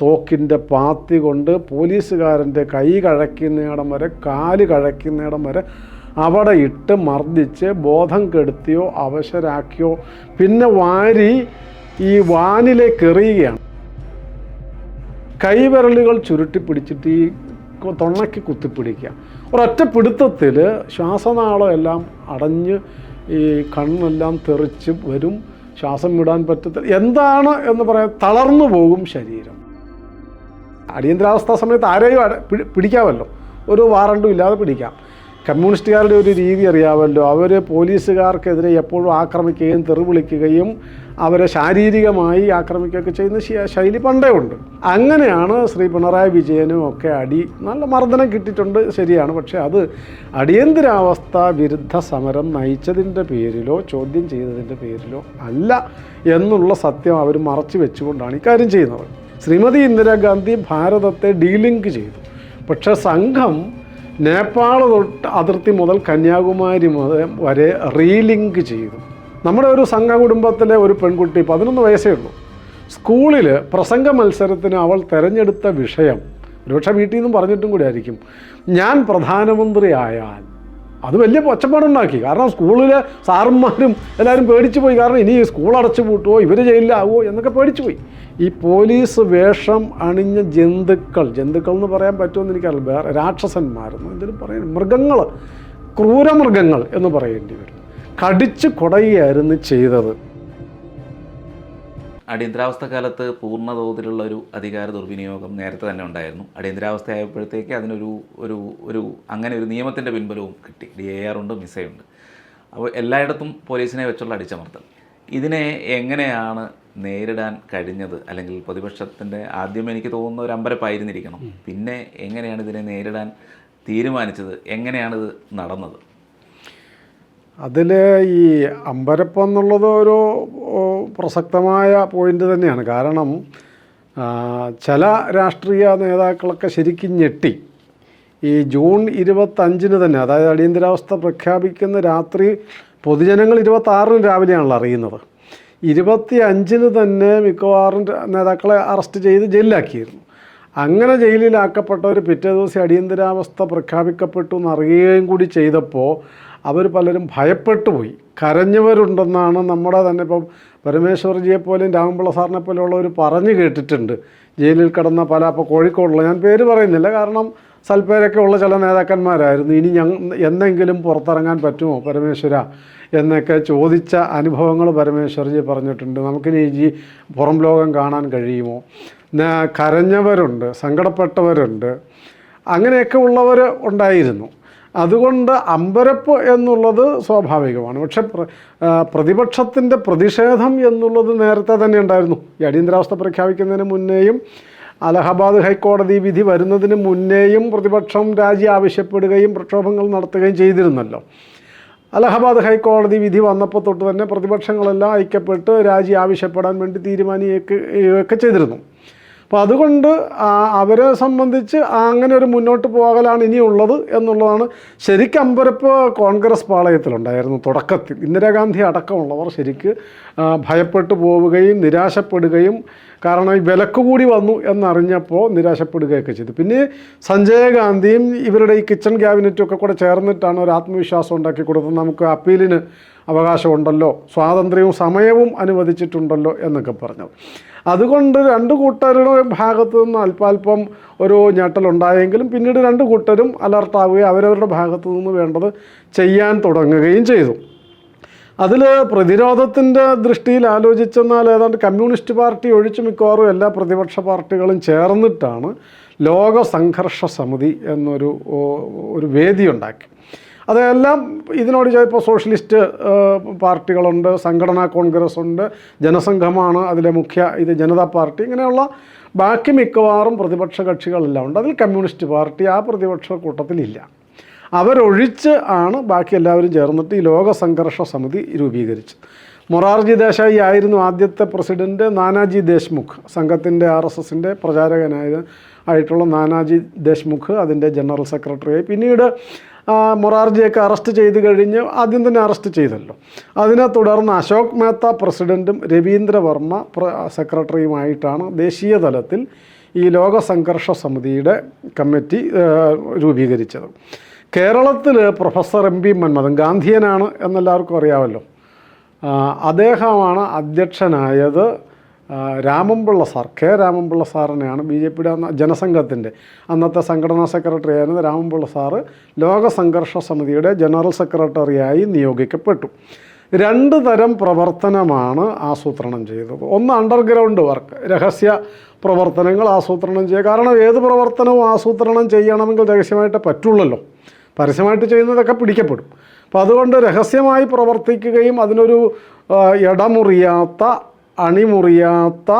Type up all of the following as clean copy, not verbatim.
തോക്കിൻ്റെ പാത്തി കൊണ്ട് പോലീസുകാരൻ്റെ കൈ കഴയ്ക്കുന്നിടം വരെ കാല് കഴയ്ക്കുന്നിടം വരെ അവിടെ ഇട്ട് മർദ്ദിച്ച് ബോധം കെടുത്തിയോ അവശരാക്കിയോ പിന്നെ വാരി ഈ വാനിലേക്ക് എറിയുകയാണ്. കൈവിരലുകൾ ചുരുട്ടി പിടിച്ചിട്ട് ഈ തൊണ്ണയ്ക്ക് കുത്തിപ്പിടിക്കുക. ഒരൊറ്റ പിടുത്തത്തിൽ ശ്വാസനാളം എല്ലാം അടഞ്ഞ് ഈ കണ്ണെല്ലാം തെറിച്ച് വരും, ശ്വാസം വിടാൻ പറ്റത്തില്ല. എന്താണ് എന്ന് പറയാൻ തളർന്നു പോകും ശരീരം. അടിയന്തരാവസ്ഥ സമയത്ത് ആരെയും പിടിക്കാമല്ലോ, ഒരു വാറണ്ടും ഇല്ലാതെ പിടിക്കാം. കമ്മ്യൂണിസ്റ്റുകാരുടെ ഒരു രീതി അറിയാമല്ലോ, അവർ പോലീസുകാർക്കെതിരെ എപ്പോഴും ആക്രമിക്കുകയും തെറി വിളിക്കുകയും അവരെ ശാരീരികമായി ആക്രമിക്കുകയൊക്കെ ചെയ്യുന്ന ശൈലി പണ്ടേ ഉണ്ട്. അങ്ങനെയാണ് ശ്രീ പിണറായി വിജയനും ഒക്കെ നല്ല മർദ്ദനം കിട്ടിയിട്ടുണ്ട്, ശരിയാണ്. പക്ഷേ അത് അടിയന്തരാവസ്ഥ വിരുദ്ധ സമരം നയിച്ചതിൻ്റെ പേരിലോ ചോദ്യം ചെയ്തതിൻ്റെ പേരിലോ അല്ല എന്നുള്ള സത്യം അവർ മറച്ചു വെച്ചുകൊണ്ടാണ് ഇക്കാര്യം ചെയ്യുന്നത്. ശ്രീമതി ഇന്ദിരാഗാന്ധി ഭാരതത്തെ ഡീലിങ്ക് ചെയ്തു. പക്ഷേ സംഘം നേപ്പാൾ അതിർത്തി മുതൽ കന്യാകുമാരി വരെ റീലിങ്ക് ചെയ്തു. നമ്മുടെ ഒരു സംഘ കുടുംബത്തിലെ ഒരു പെൺകുട്ടി 11 വയസ്സേ ഉള്ളൂ. സ്കൂളിൽ പ്രസംഗ മത്സരത്തിന് അവൾ തിരഞ്ഞെടുത്ത വിഷയം, ഒരുപക്ഷെ വീട്ടിൽ നിന്നും പറഞ്ഞിട്ടും കൂടി ആയിരിക്കും, ഞാൻ പ്രധാനമന്ത്രി ആയാൽ. അത് വലിയ ഒച്ചപ്പാടുണ്ടാക്കി. കാരണം സ്കൂളിലെ സാറന്മാരും എല്ലാവരും പേടിച്ചു പോയി. കാരണം ഇനി സ്കൂൾ അടച്ചു പൂട്ടുമോ, ഇവർ ജയിലിലാവുമോ എന്നൊക്കെ പേടിച്ചു പോയി. ഈ പോലീസ് വേഷം അണിഞ്ഞ ജന്തുക്കൾ എന്ന് പറയാൻ പറ്റുമെന്ന് എനിക്കറിയില്ല, വേറെ രാക്ഷസന്മാരെന്ന് എന്തെങ്കിലും പറയാൻ, മൃഗങ്ങൾ, ക്രൂരമൃഗങ്ങൾ എന്ന് പറയേണ്ടി വരും, കടിച്ചു കുടയായിരുന്നു ചെയ്തത്. അടിയന്തരാവസ്ഥ കാലത്ത് പൂർണ്ണ തോതിലുള്ള ഒരു അധികാര ദുർവിനിയോഗം നേരത്തെ തന്നെ ഉണ്ടായിരുന്നു. അടിയന്തരാവസ്ഥ ആയപ്പോഴത്തേക്ക് അതിനൊരു അങ്ങനെ ഒരു നിയമത്തിൻ്റെ പിൻബലവും കിട്ടി. DAR ഉണ്ട്, മിസയുണ്ട്. അപ്പോൾ എല്ലായിടത്തും പോലീസിനെ വെച്ചുള്ള അടിച്ചമർത്തൽ. ഇതിനെ എങ്ങനെയാണ് നേരിടാൻ കഴിഞ്ഞത്? അല്ലെങ്കിൽ പ്രതിപക്ഷത്തിൻ്റെ ആദ്യം എനിക്ക് തോന്നുന്ന ഒരു അമ്പരപ്പായിരുന്നിരിക്കണം, പിന്നെ എങ്ങനെയാണ് ഇതിനെ നേരിടാൻ തീരുമാനിച്ചത്? എങ്ങനെയാണിത് നടന്നത്? അതിൽ ഈ അമ്പരപ്പം എന്നുള്ളത് ഒരു പ്രസക്തമായ പോയിൻ്റ് തന്നെയാണ്. കാരണം ചില രാഷ്ട്രീയ നേതാക്കളൊക്കെ ശരിക്കും ഞെട്ടി. ഈ ജൂൺ 25 തന്നെ, അതായത് അടിയന്തരാവസ്ഥ പ്രഖ്യാപിക്കുന്ന രാത്രി പൊതുജനങ്ങൾ 26 രാവിലെയാണല്ലോ അറിയുന്നത്. 25 തന്നെ മിക്കവാറും നേതാക്കളെ അറസ്റ്റ് ചെയ്ത് ജയിലിലാക്കിയിരുന്നു. അങ്ങനെ ജയിലിലാക്കപ്പെട്ടവർ പിറ്റേ ദിവസം അടിയന്തരാവസ്ഥ പ്രഖ്യാപിക്കപ്പെട്ടു എന്നറിയുകയും കൂടി ചെയ്തപ്പോൾ അവർ പലരും ഭയപ്പെട്ടു പോയി. കരഞ്ഞവരുണ്ടെന്നാണ് നമ്മുടെ തന്നെ ഇപ്പം പരമേശ്വർജിയെപ്പോലെയും രാമപിള്ള സാറിനെ പോലെയുള്ളവർ പറഞ്ഞു കേട്ടിട്ടുണ്ട്. ജയിലിൽ കിടന്ന ഇപ്പോൾ കോഴിക്കോടുള്ള, ഞാൻ പേര് പറയുന്നില്ല കാരണം സൽപ്പേരൊക്കെ ഉള്ള ചില നേതാക്കന്മാരായിരുന്നു. ഇനി എന്നെങ്കിലും പുറത്തിറങ്ങാൻ പറ്റുമോ പരമേശ്വര എന്നൊക്കെ ചോദിച്ച അനുഭവങ്ങൾ പരമേശ്വർജി പറഞ്ഞിട്ടുണ്ട്. നമുക്കിനി ഈ പുറം ലോകം കാണാൻ കഴിയുമോ? കരഞ്ഞവരുണ്ട്, സങ്കടപ്പെട്ടവരുണ്ട്, അങ്ങനെയൊക്കെ ഉള്ളവർ ഉണ്ടായിരുന്നു. അതുകൊണ്ട് അമ്പരപ്പ് എന്നുള്ളത് സ്വാഭാവികമാണ്. പക്ഷെ പ്രതിപക്ഷത്തിൻ്റെ പ്രതിഷേധം എന്നുള്ളത് നേരത്തെ തന്നെ ഉണ്ടായിരുന്നു. ഈ അടിയന്തരാവസ്ഥ പ്രഖ്യാപിക്കുന്നതിന് മുന്നേയും അലഹബാദ് ഹൈക്കോടതി വിധി വരുന്നതിന് മുന്നേയും പ്രതിപക്ഷം രാജി ആവശ്യപ്പെടുകയും പ്രക്ഷോഭങ്ങൾ നടത്തുകയും ചെയ്തിരുന്നല്ലോ. അലഹബാദ് ഹൈക്കോടതി വിധി വന്നപ്പോൾ തൊട്ട് തന്നെ പ്രതിപക്ഷങ്ങളെല്ലാം ഐക്യപ്പെട്ട് രാജി ആവശ്യപ്പെടാൻ വേണ്ടി തീരുമാനിക്കുകയൊക്കെ ചെയ്തിരുന്നു. അപ്പോൾ അതുകൊണ്ട് അവരെ സംബന്ധിച്ച് അങ്ങനെ ഒരു മുന്നോട്ട് പോകലാണ് ഇനിയുള്ളത് എന്നുള്ളതാണ്. ശരിക്കും അമ്പരപ്പ് കോൺഗ്രസ് പാളയത്തിലുണ്ടായിരുന്നു തുടക്കത്തിൽ. ഇന്ദിരാഗാന്ധി അടക്കമുള്ളവർ ശരിക്ക് ഭയപ്പെട്ടു പോവുകയും നിരാശപ്പെടുകയും, കാരണം ഈ വിലക്ക് കൂടി വന്നു എന്നറിഞ്ഞപ്പോൾ നിരാശപ്പെടുകയൊക്കെ ചെയ്തു. പിന്നെ സഞ്ജയ് ഗാന്ധിയും ഇവരുടെ ഈ കിച്ചൺ ക്യാബിനറ്റും ഒക്കെ കൂടെ ചേർന്നിട്ടാണ് ഒരു ആത്മവിശ്വാസം ഉണ്ടാക്കി കൊടുത്തത്. നമുക്ക് അപ്പീലിന് അവകാശമുണ്ടല്ലോ, സ്വാതന്ത്ര്യവും സമയവും അനുവദിച്ചിട്ടുണ്ടല്ലോ എന്നൊക്കെ പറഞ്ഞു. അതുകൊണ്ട് രണ്ട് കൂട്ടരുടെ ഭാഗത്തു നിന്ന് അല്പാൽപ്പം ഒരു ഞെട്ടലുണ്ടായെങ്കിലും പിന്നീട് രണ്ട് കൂട്ടരും അലർട്ടാവുകയും അവരവരുടെ ഭാഗത്തു നിന്ന് വേണ്ടത് ചെയ്യാൻ തുടങ്ങുകയും ചെയ്തു. അതിൽ പ്രതിരോധത്തിൻ്റെ ദൃഷ്ടിയിൽ ആലോചിച്ചെന്നാൽ ഏതാണ്ട് കമ്മ്യൂണിസ്റ്റ് പാർട്ടി ഒഴിച്ച് മിക്കവാറും എല്ലാ പ്രതിപക്ഷ പാർട്ടികളും ചേർന്നിട്ടാണ് ലോക സംഘർഷ സമിതി എന്നൊരു വേദി ഉണ്ടാക്കി. അതെല്ലാം ഇതിനോട് ഇപ്പോൾ സോഷ്യലിസ്റ്റ് പാർട്ടികളുണ്ട്, സംഘടനാ കോൺഗ്രസ് ഉണ്ട്, ജനസംഘമാണ് അതിലെ മുഖ്യ, ഇത് ജനതാ പാർട്ടി, ഇങ്ങനെയുള്ള ബാക്കി മിക്കവാറും പ്രതിപക്ഷ കക്ഷികളെല്ലാം ഉണ്ട്. അതിൽ കമ്മ്യൂണിസ്റ്റ് പാർട്ടി ആ പ്രതിപക്ഷ കൂട്ടത്തിലില്ല. അവരൊഴിച്ച് ആണ് ബാക്കി എല്ലാവരും ചേർന്നിട്ട് ഈ ലോക സംഘർഷ സമിതി രൂപീകരിച്ചു. മൊറാർജി ദേശായി ആയിരുന്നു ആദ്യത്തെ പ്രസിഡൻറ്റ്. നാനാജി ദേശ്മുഖ്, സംഘത്തിൻ്റെ RSSൻ്റെ പ്രചാരകനായിട്ടുള്ള നാനാജി ദേശ്മുഖ് അതിൻ്റെ ജനറൽ സെക്രട്ടറിയായി. പിന്നീട് മൊറാർജിയൊക്കെ അറസ്റ്റ് ചെയ്ത് കഴിഞ്ഞ് ആദ്യം തന്നെ അറസ്റ്റ് ചെയ്തല്ലോ. അതിനെ തുടർന്ന് അശോക് മേത്ത പ്രസിഡൻറ്റും രവീന്ദ്ര വർമ്മ സെക്രട്ടറിയുമായിട്ടാണ് ദേശീയ തലത്തിൽ ഈ ലോക സംഘർഷ സമിതിയുടെ കമ്മിറ്റി രൂപീകരിച്ചത്. കേരളത്തിൽ പ്രൊഫസർ എം പി മന്മഥൻ, ഗാന്ധിയനാണ് എന്നെല്ലാവർക്കും അറിയാമല്ലോ, അദ്ദേഹമാണ് അധ്യക്ഷനായത്. രാമൻപിള്ള സാർ, കെ രാമൻപിള്ള സാറിനെയാണ് BJPയുടെ ജനസംഘത്തിൻ്റെ അന്നത്തെ സംഘടനാ സെക്രട്ടറി ആയിരുന്ന രാമൻപിള്ള സാറ് ലോക സംഘർഷ സമിതിയുടെ ജനറൽ സെക്രട്ടറിയായി നിയോഗിക്കപ്പെട്ടു. 2 തരം പ്രവർത്തനമാണ് ആസൂത്രണം ചെയ്തത്. ഒന്ന് അണ്ടർഗ്രൗണ്ട് വർക്ക്, രഹസ്യ പ്രവർത്തനങ്ങൾ ആസൂത്രണം ചെയ്യുക. കാരണം ഏത് പ്രവർത്തനവും ആസൂത്രണം ചെയ്യണമെങ്കിൽ രഹസ്യമായിട്ടേ പറ്റുള്ളല്ലോ, പരസ്യമായിട്ട് ചെയ്യുന്നതൊക്കെ പിടിക്കപ്പെടും. അപ്പോൾ അതുകൊണ്ട് രഹസ്യമായി പ്രവർത്തിക്കുകയും അതിനൊരു ഇടമുറിയാത്ത അണിമുറിയാത്ത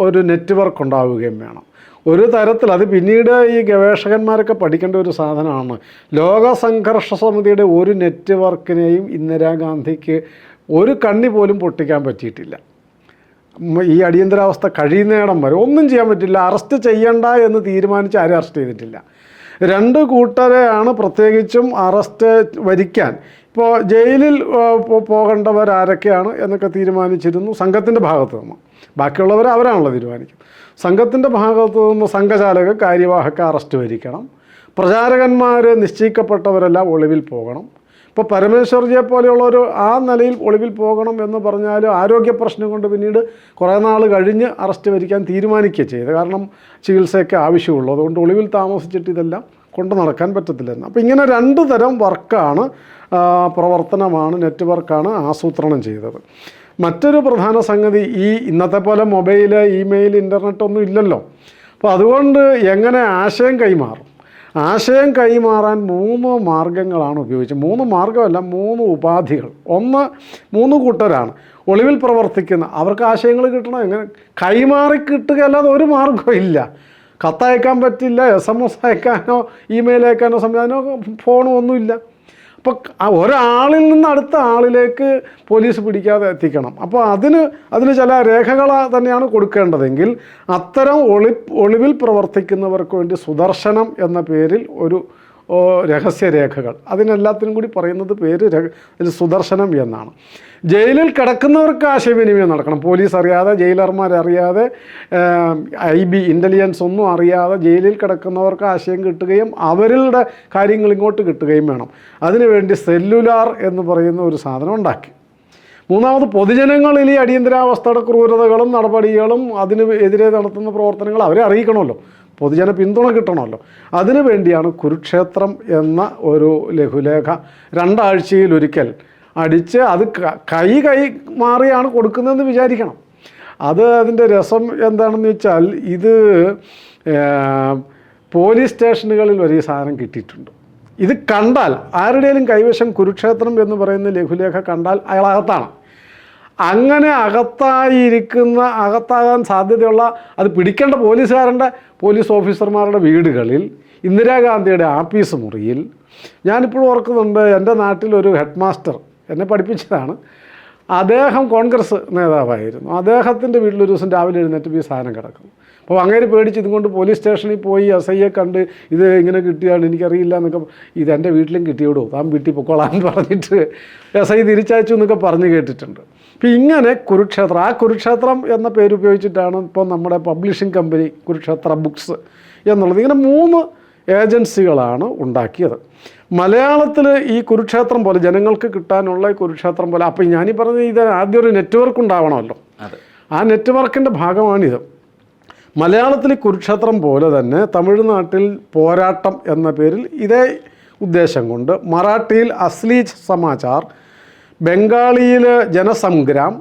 ഒരു നെറ്റ്വർക്ക് ഉണ്ടാവുകയും വേണം. ഒരു തരത്തിൽ അത് പിന്നീട് ഈ ഗവേഷകന്മാരൊക്കെ പഠിക്കേണ്ട ഒരു സാധനമാണ്. ലോക സംഘർഷ സമിതിയുടെ ഒരു നെറ്റ്വർക്കിനെയും ഇന്ദിരാഗാന്ധിക്ക് ഒരു കണ്ണി പോലും പൊട്ടിക്കാൻ പറ്റിയിട്ടില്ല. ഈ അടിയന്തരാവസ്ഥ കഴിയുന്നിടം വരെ ഒന്നും ചെയ്യാൻ പറ്റില്ല. അറസ്റ്റ് ചെയ്യണ്ട എന്ന് തീരുമാനിച്ച് ആരും അറസ്റ്റ് ചെയ്തിട്ടില്ല. 2 കൂട്ടരെയാണ് പ്രത്യേകിച്ചും അറസ്റ്റ് വരിക്കാൻ. ഇപ്പോൾ ജയിലിൽ പോകേണ്ടവരാരൊക്കെയാണ് എന്നൊക്കെ തീരുമാനിച്ചിരുന്നു സംഘത്തിൻ്റെ ഭാഗത്ത് നിന്ന്. ബാക്കിയുള്ളവർ അവരാണല്ലോ തീരുമാനിക്കും. സംഘത്തിൻ്റെ ഭാഗത്തു നിന്ന് സംഘചാലക, കാര്യവാഹക അറസ്റ്റ് വരിക്കണം. പ്രചാരകന്മാർ നിശ്ചയിക്കപ്പെട്ടവരെല്ലാം ഒളിവിൽ പോകണം. ഇപ്പോൾ പരമേശ്വർജിയെ പോലെയുള്ളവർ ആ നിലയിൽ ഒളിവിൽ പോകണം എന്ന് പറഞ്ഞാൽ ആരോഗ്യ പ്രശ്നം കൊണ്ട് പിന്നീട് കുറേ നാൾ കഴിഞ്ഞ് അറസ്റ്റ് വരിക്കാൻ തീരുമാനിക്കുകയും ചെയ്ത്. കാരണം ചികിത്സയൊക്കെ ആവശ്യമുള്ളൂ. അതുകൊണ്ട് ഒളിവിൽ താമസിച്ചിട്ട് ഇതെല്ലാം കൊണ്ട് നടക്കാൻ പറ്റത്തില്ലെന്ന്. അപ്പോൾ ഇങ്ങനെ 2 തരം വർക്കാണ്, പ്രവർത്തനമാണ്, നെറ്റ്വർക്കാണ് ആസൂത്രണം ചെയ്തത്. മറ്റൊരു പ്രധാന സംഗതി, ഈ ഇന്നത്തെ പോലെ മൊബൈൽ, ഇമെയിൽ, ഇൻ്റർനെറ്റ് ഒന്നും ഇല്ലല്ലോ. അപ്പോൾ അതുകൊണ്ട് എങ്ങനെ ആശയം കൈമാറും? ആശയം കൈമാറാൻ 3 മാർഗങ്ങളാണ് ഉപയോഗിച്ചത്. 3 മാർഗമല്ല, 3 ഉപാധികൾ. ഒന്ന്, 3 കൂട്ടരാണ് ഒളിവിൽ പ്രവർത്തിക്കുന്ന, അവർക്ക് ആശയങ്ങൾ കിട്ടണം. എങ്ങനെ കൈമാറി കിട്ടുക അല്ലാതെ ഒരു മാർഗ്ഗവും ഇല്ല. കത്തയക്കാൻ പറ്റില്ല, SMS അയക്കാനോ ഇമെയിൽ അയക്കാനോ സംവിധാനമോ ഫോണോ ഒന്നുമില്ല. അപ്പോൾ ഒരാളിൽ നിന്ന് അടുത്ത ആളിലേക്ക് പോലീസ് പിടിക്കാതെ എത്തിക്കണം. അപ്പോൾ അതിന് ചില രേഖകൾ തന്നെയാണ് കൊടുക്കേണ്ടതെങ്കിൽ അത്തരം ഒളിവിൽ പ്രവർത്തിക്കുന്നവർക്ക് വേണ്ടി സുദർശനം എന്ന പേരിൽ ഒരു രഹസ്യരേഖകൾ, അതിനെല്ലാത്തിനും കൂടി പറയുന്നത് പേര് സുദർശനം എന്നാണ്. ജയിലിൽ കിടക്കുന്നവർക്ക് ആശയവിനിമയം നടക്കണം. പോലീസ് അറിയാതെ, ജയിലർമാരറിയാതെ, IB ഇൻ്റലിജൻസ് ഒന്നും അറിയാതെ ജയിലിൽ കിടക്കുന്നവർക്ക് ആശയം കിട്ടുകയും അവരുടെ കാര്യങ്ങൾ ഇങ്ങോട്ട് കിട്ടുകയും വേണം. അതിനുവേണ്ടി സെല്ലുലാർ എന്ന് പറയുന്ന ഒരു സാധനം ഉണ്ടാക്കി. 3ാമത്, പൊതുജനങ്ങളിൽ ഈ അടിയന്തരാവസ്ഥയുടെ ക്രൂരതകളും നടപടികളും അതിന് എതിരെ നടത്തുന്ന പ്രവർത്തനങ്ങൾ അവരെ അറിയിക്കണമല്ലോ, പൊതുജന പിന്തുണ കിട്ടണമല്ലോ. അതിനു വേണ്ടിയാണ് കുരുക്ഷേത്രം എന്ന ഒരു ലഘുലേഖ 2 ആഴ്ചയിലൊരിക്കൽ അടിച്ച് അത് കൈ മാറിയാണ് കൊടുക്കുന്നതെന്ന് വിചാരിക്കണം. അതിൻ്റെ രസം എന്താണെന്ന് വെച്ചാൽ, ഇത് പോലീസ് സ്റ്റേഷനുകളിൽ വരെ ഈ സാധനം കിട്ടിയിട്ടുണ്ട്. ഇത് കണ്ടാൽ ആരുടെയും കൈവശം കുരുക്ഷേത്രം എന്ന് പറയുന്ന ലഘുലേഖ കണ്ടാൽ അയാൾ അകത്താണ്. അങ്ങനെ അകത്താകാൻ സാധ്യതയുള്ള, അത് പിടിക്കേണ്ട പോലീസ് ഓഫീസർമാരുടെ വീടുകളിൽ, ഇന്ദിരാഗാന്ധിയുടെ ആഫീസ് മുറിയിൽ. ഞാനിപ്പോഴും ഓർക്കുന്നുണ്ട്, എൻ്റെ നാട്ടിലൊരു ഹെഡ് മാസ്റ്റർ എന്നെ പഠിപ്പിച്ചതാണ്. അദ്ദേഹം കോൺഗ്രസ് നേതാവായിരുന്നു. അദ്ദേഹത്തിൻ്റെ വീട്ടിലൊരു ദിവസം രാവിലെ എഴുന്നേറ്റ് ഈ സാധനം കിടക്കും. അപ്പോൾ അങ്ങനെ പേടിച്ച് ഇതുകൊണ്ട് പോലീസ് സ്റ്റേഷനിൽ പോയി SIയെ കണ്ട് ഇത് ഇങ്ങനെ കിട്ടിയാണ് എനിക്കറിയില്ല എന്നൊക്കെ, ഇതെൻ്റെ വീട്ടിലും കിട്ടിയോടൂ, താൻ വീട്ടിൽ പൊക്കോളാൻ പറഞ്ഞിട്ട് SI തിരിച്ചയച്ചു എന്നൊക്കെ പറഞ്ഞ് കേട്ടിട്ടുണ്ട്. അപ്പോൾ ഇങ്ങനെ കുരുക്ഷേത്രം എന്ന പേര് ഉപയോഗിച്ചിട്ടാണ് ഇപ്പോൾ നമ്മുടെ പബ്ലിഷിംഗ് കമ്പനി കുരുക്ഷേത്ര ബുക്സ് എന്നുള്ളത്. ഇങ്ങനെ 3 ഏജൻസികളാണ് ഉണ്ടാക്കിയത്. മലയാളത്തിൽ ഈ കുരുക്ഷേത്രം പോലെ ജനങ്ങൾക്ക് കിട്ടാനുള്ള കുരുക്ഷേത്രം പോലെ, അപ്പോൾ ഞാനീ പറഞ്ഞ ഇത് ആദ്യം ഒരു നെറ്റ്വർക്ക് ഉണ്ടാവണമല്ലോ. ആ നെറ്റ്വർക്കിൻ്റെ ഭാഗമാണിത്. മലയാളത്തിൽ കുരുക്ഷേത്രം പോലെ തന്നെ തമിഴ്നാട്ടിൽ പോരാട്ടം എന്ന പേരിൽ ഇതേ ഉദ്ദേശം കൊണ്ട്, മറാഠിയിൽ അസ്ലി സമാചാർ, ബംഗാളിയിൽ ജനസംഗ്രാം,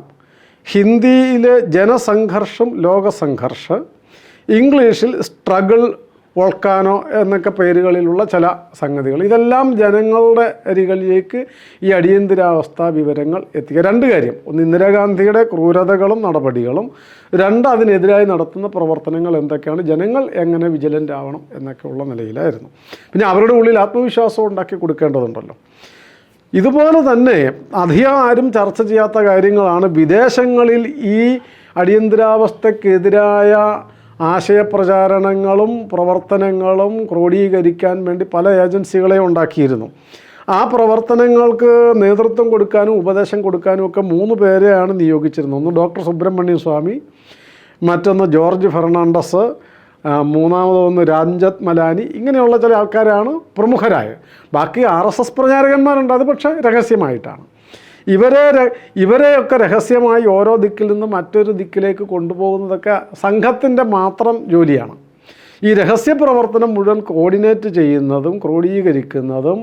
ഹിന്ദിയിൽ ജനസംഘർഷം ലോകസംഘർഷ്, ഇംഗ്ലീഷിൽ സ്ട്രഗിൾ വോൾക്കാനോ എന്നൊക്കെ പേരുകളിലുള്ള ചില സംഗതികൾ, ഇതെല്ലാം ജനങ്ങളുടെ അരികളിലേക്ക് ഈ അടിയന്തരാവസ്ഥ വിവരങ്ങൾ എത്തിക്കുക. 2 കാര്യം, ഒന്ന് ഇന്ദിരാഗാന്ധിയുടെ ക്രൂരതകളും നടപടികളും, 2 അതിനെതിരായി നടത്തുന്ന പ്രവർത്തനങ്ങൾ എന്തൊക്കെയാണ്, ജനങ്ങൾ എങ്ങനെ വിജിലൻ്റ് ആവണം എന്നൊക്കെയുള്ള നിലയിലായിരുന്നു. പിന്നെ അവരുടെ ഉള്ളിൽ ആത്മവിശ്വാസം ഉണ്ടാക്കി കൊടുക്കേണ്ടതുണ്ടല്ലോ. ഇതുപോലെ തന്നെ അധികം ആരും ചർച്ച ചെയ്യാത്ത കാര്യങ്ങളാണ് വിദേശങ്ങളിൽ ഈ അടിയന്തരാവസ്ഥക്കെതിരായ ആശയപ്രചാരണങ്ങളും പ്രവർത്തനങ്ങളും ക്രോഡീകരിക്കാൻ വേണ്ടി പല ഏജൻസികളെ ഉണ്ടാക്കിയിരുന്നു. ആ പ്രവർത്തനങ്ങൾക്ക് നേതൃത്വം കൊടുക്കാനും ഉപദേശം കൊടുക്കാനും ഒക്കെ 3 പേരെയാണ് നിയോഗിച്ചിരുന്നത്. ഒന്ന് ഡോക്ടർ സുബ്രഹ്മണ്യ സ്വാമി, മറ്റൊന്ന് ജോർജ് ഫെർണാണ്ടസ്, മൂന്നാമതൊന്ന് രാംജത്ത് മലാനി, ഇങ്ങനെയുള്ള ചില ആൾക്കാരാണ് പ്രമുഖരായ. ബാക്കി RSS പ്രചാരകന്മാരുണ്ട്, അത് പക്ഷേ രഹസ്യമായിട്ടാണ്. ഇവരെയൊക്കെ രഹസ്യമായി ഓരോ ദിക്കിൽ നിന്നും മറ്റൊരു ദിക്കിലേക്ക് കൊണ്ടുപോകുന്നതൊക്കെ സംഘത്തിൻ്റെ മാത്രം ജോലിയാണ്. ഈ രഹസ്യപ്രവർത്തനം മുഴുവൻ കോർഡിനേറ്റ് ചെയ്യുന്നതും ക്രോഡീകരിക്കുന്നതും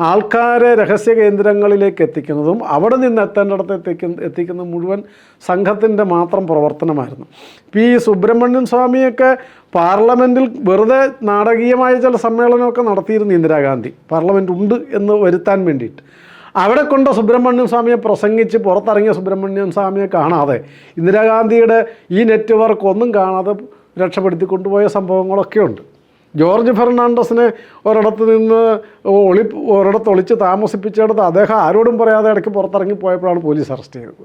ആൾക്കാരെ രഹസ്യ കേന്ദ്രങ്ങളിലേക്ക് എത്തിക്കുന്നതും അവിടെ നിന്ന് എത്തേണ്ടിടത്ത് എത്തിക്കുന്ന മുഴുവൻ സംഘത്തിൻ്റെ മാത്രം പ്രവർത്തനമായിരുന്നു. ഇപ്പോൾ ഈ സുബ്രഹ്മണ്യൻ സ്വാമിയൊക്കെ പാർലമെൻറ്റിൽ വെറുതെ നാടകീയമായ ചില സമ്മേളനമൊക്കെ നടത്തിയിരുന്നു ഇന്ദിരാഗാന്ധി, പാർലമെൻറ്റ് ഉണ്ട് എന്ന് വരുത്താൻ വേണ്ടിയിട്ട്. അവിടെ കൊണ്ട് സുബ്രഹ്മണ്യൻ സ്വാമിയെ പ്രസംഗിച്ച് പുറത്തിറങ്ങിയ സുബ്രഹ്മണ്യൻ സ്വാമിയെ കാണാതെ, ഇന്ദിരാഗാന്ധിയുടെ ഈ നെറ്റ്വർക്ക് ഒന്നും കാണാതെ രക്ഷപ്പെടുത്തി കൊണ്ടുപോയ സംഭവങ്ങളൊക്കെ ഉണ്ട്. ജോർജ് ഫെർണാണ്ടസിനെ ഒരിടത്ത് ഒളിച്ച് താമസിപ്പിച്ചെടുത്ത് അദ്ദേഹം ആരോടും പറയാതെ ഇടയ്ക്ക് പുറത്തിറങ്ങി പോയപ്പോഴാണ് പോലീസ് അറസ്റ്റ് ചെയ്തത്.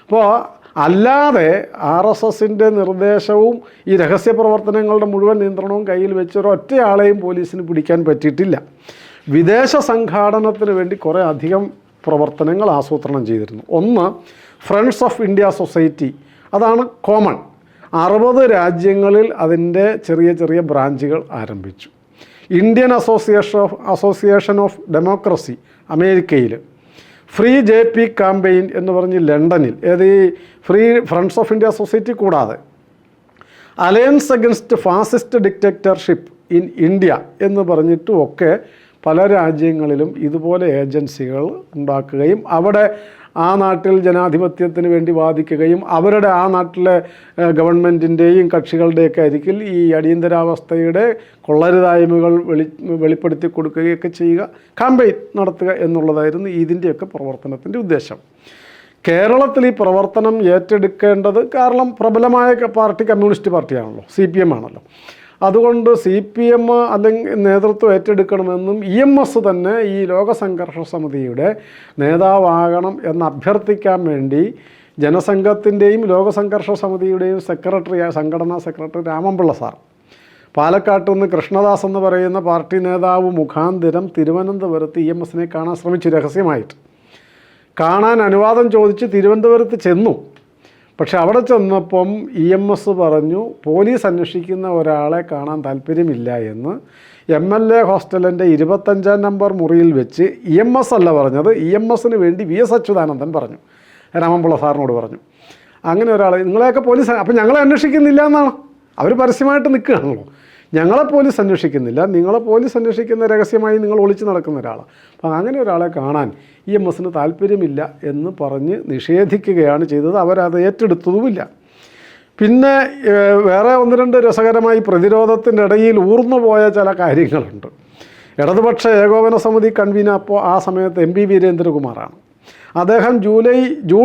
അപ്പോൾ അല്ലാതെ RSSൻ്റെ നിർദ്ദേശവും ഈ രഹസ്യ പ്രവർത്തനങ്ങളുടെ മുഴുവൻ നിയന്ത്രണവും കയ്യിൽ വെച്ച് ഒരൊറ്റയാളെയും പോലീസിന് പിടിക്കാൻ പറ്റിയിട്ടില്ല. വിദേശ സംഘാടനത്തിന് വേണ്ടി കുറേ അധികം പ്രവർത്തനങ്ങൾ ആസൂത്രണം ചെയ്തിരുന്നു. ഒന്ന്, ഫ്രണ്ട്സ് ഓഫ് ഇന്ത്യ സൊസൈറ്റി, അതാണ് കോമൺ. 60 രാജ്യങ്ങളിൽ അതിൻ്റെ ചെറിയ ചെറിയ ബ്രാഞ്ചുകൾ ആരംഭിച്ചു. ഇന്ത്യൻ അസോസിയേഷൻ ഓഫ് ഡെമോക്രസി അമേരിക്കയിൽ, ഫ്രീ JP ക്യാമ്പയിൻ എന്ന് പറഞ്ഞ് ലണ്ടനിൽ, ഈ ഫ്രണ്ട്സ് ഓഫ് ഇന്ത്യ സൊസൈറ്റി കൂടാതെ alliance against fascist dictatorship in India എന്ന് പറഞ്ഞിട്ടും ഒക്കെ പല രാജ്യങ്ങളിലും ഇതുപോലെ ഏജൻസികൾ ഉണ്ടാക്കുകയും അവിടെ ആ നാട്ടിൽ ജനാധിപത്യത്തിന് വേണ്ടി വാദിക്കുകയും അവരുടെ ആ നാട്ടിലെ ഗവൺമെൻറ്റിൻ്റെയും കക്ഷികളുടെയൊക്കെ അരികിൽ ഈ അടിയന്തരാവസ്ഥയുടെ കൊള്ളരുതായ്മകൾ വെളിപ്പെടുത്തി കൊടുക്കുകയൊക്കെ ചെയ്യുക, ക്യാമ്പയിൻ നടത്തുക എന്നുള്ളതായിരുന്നു ഇതിൻ്റെയൊക്കെ പ്രവർത്തനത്തിൻ്റെ ഉദ്ദേശം. കേരളത്തിൽ ഈ പ്രവർത്തനം ഏറ്റെടുക്കേണ്ടത്, കാരണം പ്രബലമായ പാർട്ടി കമ്മ്യൂണിസ്റ്റ് പാർട്ടിയാണല്ലോ, CPM ആണല്ലോ. അതുകൊണ്ട് CPM അല്ലെങ്കിൽ നേതൃത്വം ഏറ്റെടുക്കണമെന്നും EMS തന്നെ ഈ ലോകസംഘർഷ സമിതിയുടെ നേതാവാകണം എന്ന് അഭ്യർത്ഥിക്കാൻ വേണ്ടി ജനസംഘത്തിൻ്റെയും ലോകസംഘർഷ സമിതിയുടെയും സംഘടനാ സെക്രട്ടറി രാമൻപിള്ള സാർ പാലക്കാട്ട് നിന്ന് കൃഷ്ണദാസ് എന്ന് പറയുന്ന പാർട്ടി നേതാവ് മുഖാന്തിരം തിരുവനന്തപുരത്ത് EMSനെ കാണാൻ ശ്രമിച്ചു. രഹസ്യമായിട്ട് കാണാൻ അനുവാദം ചോദിച്ച് തിരുവനന്തപുരത്ത് ചെന്നു. പക്ഷെ അവിടെ ചെന്നപ്പം EMS പറഞ്ഞു പോലീസ് അന്വേഷിക്കുന്ന ഒരാളെ കാണാൻ താല്പര്യമില്ല എന്ന്. MLA ഹോസ്റ്റലിൻ്റെ 25 നമ്പർ മുറിയിൽ വെച്ച് EMS അല്ല പറഞ്ഞത്, EMSന് വേണ്ടി VS അച്യുതാനന്ദൻ പറഞ്ഞു, രാമൻപിള്ള സാറിനോട് പറഞ്ഞു. അങ്ങനെ ഒരാൾ, നിങ്ങളെയൊക്കെ പോലീസ്, അപ്പം ഞങ്ങളെ അന്വേഷിക്കുന്നില്ല എന്നാണ് അവർ പരസ്യമായിട്ട് നിൽക്കുകയാണല്ലോ. ഞങ്ങളെ പോലീസ് അന്വേഷിക്കുന്നില്ല, നിങ്ങളെ പോലീസ് അന്വേഷിക്കുന്ന രഹസ്യമായി നിങ്ങൾ ഒളിച്ചു നടക്കുന്ന ഒരാളാണ്. അപ്പം അങ്ങനെ ഒരാളെ കാണാൻ EMSന് താല്പര്യമില്ല എന്ന് പറഞ്ഞ് നിഷേധിക്കുകയാണ് ചെയ്തത്. അവരത് ഏറ്റെടുത്തതുമില്ല. പിന്നെ വേറെ 1-2 രസകരമായി പ്രതിരോധത്തിൻ്റെ ഇടയിൽ ഊർന്നു പോയ ചില കാര്യങ്ങളുണ്ട്. ഇടതുപക്ഷ ഏകോപന സമിതി കൺവീനർ അപ്പോൾ ആ സമയത്ത് MP വീരേന്ദ്രകുമാറാണ്. അദ്ദേഹം ജൂൺ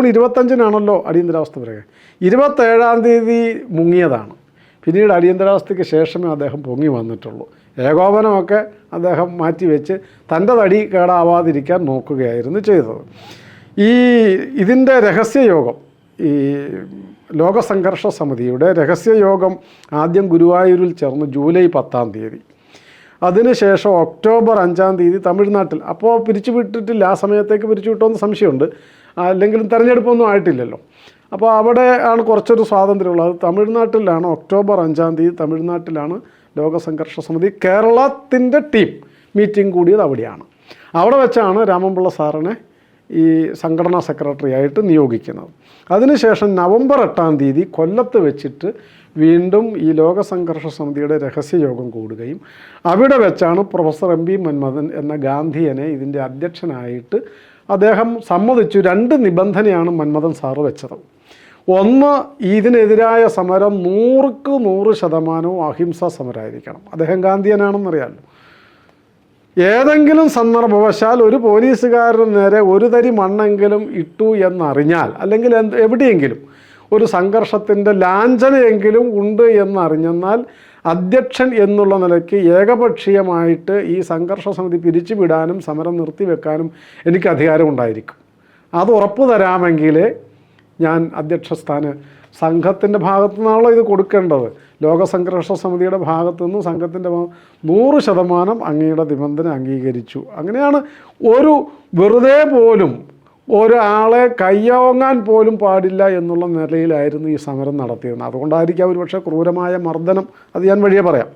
25-നാണല്ലോ അടിയന്തരാവസ്ഥ പറയുക, 27-ാം തീയതി മുങ്ങിയതാണ്. പിന്നീട് അടിയന്തരാവസ്ഥയ്ക്ക് ശേഷമേ അദ്ദേഹം പൊങ്ങി വന്നിട്ടുള്ളൂ. ഏകോപനമൊക്കെ അദ്ദേഹം മാറ്റിവെച്ച് തൻ്റെ തടി കേടാവാതിരിക്കാൻ നോക്കുകയായിരുന്നു ചെയ്തത്. ഇതിൻ്റെ രഹസ്യയോഗം, ഈ ലോകസംഘർഷ സമിതിയുടെ രഹസ്യയോഗം ആദ്യം ഗുരുവായൂരിൽ ചേർന്ന് ജൂലൈ 10-ാം തീയതി. അതിനുശേഷം ഒക്ടോബർ 5-ാം തീയതി തമിഴ്നാട്ടിൽ, അപ്പോൾ പിരിച്ചുവിട്ടിട്ടില്ല, ആ സമയത്തേക്ക് പിരിച്ചുവിട്ടോന്ന് സംശയമുണ്ട്, അല്ലെങ്കിലും തെരഞ്ഞെടുപ്പൊന്നും ആയിട്ടില്ലല്ലോ. അപ്പോൾ അവിടെ ആണ് കുറച്ചൊരു സ്വാതന്ത്ര്യമുള്ളത്. തമിഴ്നാട്ടിലാണ് ഒക്ടോബർ 5-ാം തീയതി തമിഴ്നാട്ടിലാണ് ലോകസംഘർഷ സമിതി കേരളത്തിൻ്റെ ടീം മീറ്റിംഗ് കൂടിയത് അവിടെയാണ്. അവിടെ വെച്ചാണ് രാമൻപിള്ള സാറിനെ ഈ സംഘടനാ സെക്രട്ടറി ആയിട്ട് നിയോഗിക്കുന്നത്. അതിനുശേഷം നവംബർ 8-ാം തീയതി കൊല്ലത്ത് വെച്ചിട്ട് വീണ്ടും ഈ ലോകസംഘർഷ സമിതിയുടെ രഹസ്യയോഗം കൂടുകയും അവിടെ വെച്ചാണ് പ്രൊഫസർ MP മന്മഥൻ എന്ന ഗാന്ധിയനെ ഇതിൻ്റെ അധ്യക്ഷനായിട്ട് അദ്ദേഹം സമ്മതിച്ചു. 2 നിബന്ധനയാണ് മന്മഥൻ സാറ് വെച്ചത്. ഒന്ന്, ഇതിനെതിരായ സമരം 100% അഹിംസാ സമരമായിരിക്കണം. അദ്ദേഹം ഗാന്ധിയനാണെന്നറിയാമല്ലോ. ഏതെങ്കിലും സന്ദർഭവശാൽ ഒരു പോലീസുകാരന് നേരെ ഒരു തരി മണ്ണെങ്കിലും ഇട്ടു എന്നറിഞ്ഞാൽ, അല്ലെങ്കിൽ എവിടെയെങ്കിലും ഒരു സംഘർഷത്തിൻ്റെ ലാഞ്ചനയെങ്കിലും ഉണ്ട് എന്നറിഞ്ഞെന്നാൽ അധ്യക്ഷൻ എന്നുള്ള നിലയ്ക്ക് ഏകപക്ഷീയമായിട്ട് ഈ സംഘർഷ സമിതി പിരിച്ചുവിടാനും സമരം നിർത്തിവെക്കാനും എനിക്ക് അധികാരമുണ്ടായിരിക്കും. അത് ഉറപ്പു തരാമെങ്കിൽ ഞാൻ അധ്യക്ഷസ്ഥാനം സംഘത്തിൻ്റെ ഭാഗത്തു നിന്നാണല്ലോ ഇത് കൊടുക്കേണ്ടത്. ലോകസംഘർഷ സമിതിയുടെ ഭാഗത്തു നിന്ന് സംഘത്തിൻ്റെ 100% അങ്ങയുടെ നിബന്ധന അംഗീകരിച്ചു. അങ്ങനെയാണ് ഒരു വെറുതെ പോലും ഒരാളെ കയ്യോങ്ങാൻ പോലും പാടില്ല എന്നുള്ള നിലയിലായിരുന്നു ഈ സമരം നടത്തിയിരുന്നത്. അതുകൊണ്ടായിരിക്കും ഒരുപക്ഷെ ക്രൂരമായ മർദ്ദനം, അത് ഞാൻ വഴിയെ പറയാം.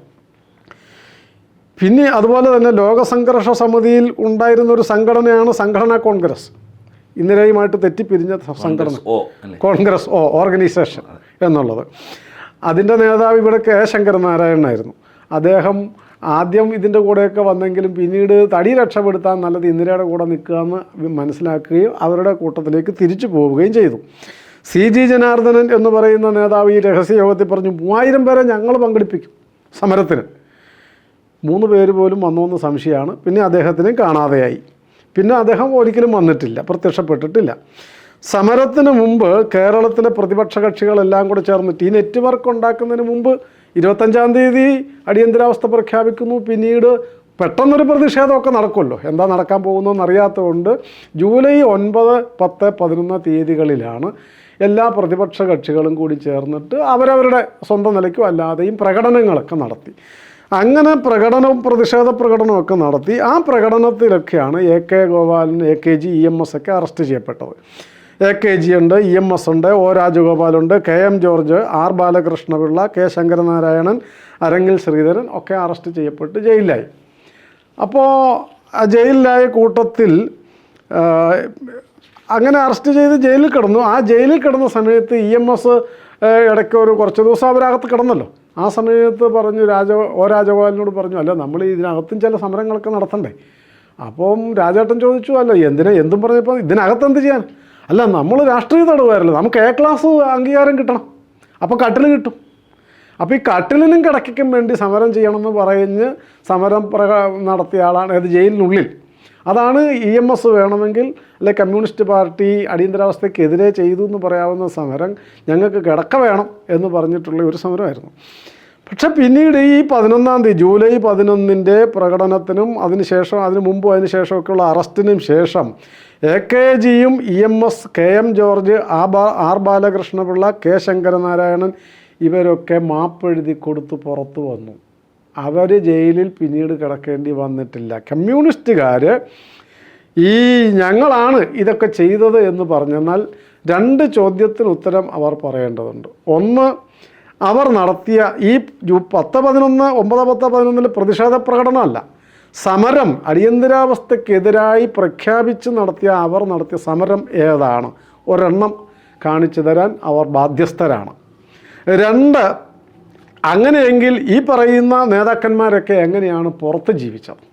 പിന്നെ അതുപോലെ തന്നെ ലോകസംഘർഷ സമിതിയിൽ ഉണ്ടായിരുന്ന ഒരു സംഘടനയാണ് സംഘടനാ കോൺഗ്രസ്. ഇന്ദിരയുമായിട്ട് തെറ്റിപ്പിരിഞ്ഞ സംഘടന കോൺഗ്രസ് ഓർഗനൈസേഷൻ എന്നുള്ളത്. അതിൻ്റെ നേതാവ് ഇവിടെ കെ ശങ്കരനാരായണനായിരുന്നു. അദ്ദേഹം ആദ്യം ഇതിൻ്റെ കൂടെയൊക്കെ വന്നെങ്കിലും പിന്നീട് തടി രക്ഷപ്പെടുത്താൻ നല്ലത് ഇന്ദിരയുടെ കൂടെ നിൽക്കുകയെന്ന് മനസ്സിലാക്കുകയും അവരുടെ കൂട്ടത്തിലേക്ക് തിരിച്ചു പോവുകയും ചെയ്തു. CG ജനാർദ്ദനൻ എന്ന് പറയുന്ന നേതാവ് ഈ രഹസ്യ യോഗത്തിൽ പറഞ്ഞു 3000 പേരെ ഞങ്ങൾ പങ്കെടുപ്പിക്കും സമരത്തിന്. 3 പേര് പോലും വന്നോന്ന് സംശയമാണ്. പിന്നെ അദ്ദേഹത്തിനെ കാണാതെയായി. പിന്നെ അദ്ദേഹം ഒരിക്കലും വന്നിട്ടില്ല, പ്രത്യക്ഷപ്പെട്ടിട്ടില്ല. സമരത്തിന് മുമ്പ് കേരളത്തിലെ പ്രതിപക്ഷ കക്ഷികളെല്ലാം കൂടെ ചേർന്നിട്ട് ഈ നെറ്റ്വർക്ക് ഉണ്ടാക്കുന്നതിന് മുമ്പ് 25-ാം തീയതി അടിയന്തരാവസ്ഥ പ്രഖ്യാപിക്കുന്നു. പിന്നീട് പെട്ടെന്നൊരു പ്രതിഷേധമൊക്കെ നടക്കുമല്ലോ, എന്താ നടക്കാൻ പോകുന്നതെന്ന് അറിയാത്തതുകൊണ്ട് ജൂലൈ 9, 10, 11 തീയതികളിലാണ് എല്ലാ പ്രതിപക്ഷ കക്ഷികളും കൂടി ചേർന്നിട്ട് അവരവരുടെ സ്വന്തം നിലയ്ക്കും അല്ലാതെയും പ്രകടനങ്ങളൊക്കെ നടത്തി. അങ്ങനെ പ്രകടനവും പ്രതിഷേധ പ്രകടനമൊക്കെ നടത്തി. ആ പ്രകടനത്തിലൊക്കെയാണ് AK ഗോപാലൻ, AKG, EMS ഒക്കെ അറസ്റ്റ് ചെയ്യപ്പെട്ടത്. AKG ഉണ്ട്, EMS ഉണ്ട്, O രാജഗോപാലുണ്ട്, KM George, R Balakrishna Pillai, K Sankaranarayanan, Arangil Sreedharan ഒക്കെ അറസ്റ്റ് ചെയ്യപ്പെട്ട് ജയിലിലായി. അപ്പോൾ ആ ജയിലിലായ കൂട്ടത്തിൽ അങ്ങനെ അറസ്റ്റ് ചെയ്ത് ജയിലിൽ കിടന്നു. ആ ജയിലിൽ കിടന്ന സമയത്ത് EMS ഇടയ്ക്ക് കുറച്ച് ദിവസം അവരകത്ത് കിടന്നല്ലോ. ആ സമയത്ത് പറഞ്ഞു O രാജഗോപാലിനോട് പറഞ്ഞു, അല്ല നമ്മൾ ഇതിനകത്തും ചില സമരങ്ങളൊക്കെ നടത്തണ്ടേ. അപ്പം രാജേട്ടൻ ചോദിച്ചു, അല്ല എന്തും പറഞ്ഞപ്പോൾ ഇതിനകത്ത് എന്ത് ചെയ്യാൻ? അല്ല നമ്മൾ രാഷ്ട്രീയ തടവുകാരല്ലോ, നമുക്ക് A ക്ലാസ് അംഗീകാരം കിട്ടണം, അപ്പോൾ കട്ടിൽ കിട്ടും. അപ്പോൾ ഈ കട്ടിലിനും കിടക്കും വേണ്ടി സമരം ചെയ്യണമെന്ന് പറഞ്ഞ് സമരം നടത്തിയ ആളാണ് അത് ജയിലിനുള്ളിൽ. അതാണ് EMS വേണമെങ്കിൽ അല്ലെ കമ്മ്യൂണിസ്റ്റ് പാർട്ടി അടിയന്തരാവസ്ഥയ്ക്കെതിരെ ചെയ്തു എന്ന് പറയാവുന്ന സമരം ഞങ്ങൾക്ക് കിടക്ക വേണം എന്ന് പറഞ്ഞിട്ടുള്ള ഒരു സമരമായിരുന്നു. പക്ഷെ പിന്നീട് ഈ 11-ാം തീയതി ജൂലൈ 11 പ്രകടനത്തിനും അതിനുശേഷം അതിനു മുമ്പും അതിന് ശേഷമൊക്കെയുള്ള അറസ്റ്റിനും ശേഷം AKGയും EMS, KM George, R Balakrishna Pillai, K Sankaranarayanan ഇവരൊക്കെ മാപ്പെഴുതി കൊടുത്ത് പുറത്തു വന്നു. അവർ ജയിലിൽ പിന്നീട് കിടക്കേണ്ടി വന്നിട്ടില്ല. കമ്മ്യൂണിസ്റ്റുകാർ ഈ ഞങ്ങളാണ് ഇതൊക്കെ ചെയ്തത് എന്ന് പറഞ്ഞെന്നാൽ 2 ചോദ്യത്തിന് ഉത്തരം അവർ പറയേണ്ടതുണ്ട്. ഒന്ന്, അവർ നടത്തിയ ഈ 10, 11, 9, 10, 11 പ്രതിഷേധ പ്രകടനമല്ല, സമരം അടിയന്തരാവസ്ഥക്കെതിരായി പ്രഖ്യാപിച്ച് അവർ നടത്തിയ സമരം ഏതാണ്? ഒരെണ്ണം കാണിച്ചു തരാൻ അവർ ബാധ്യസ്ഥരാണ്. 2, അങ്ങനെയെങ്കിൽ ഈ പറയുന്ന നേതാക്കന്മാരൊക്കെ എങ്ങനെയാണ് പുറത്ത് ജീവിച്ചത്?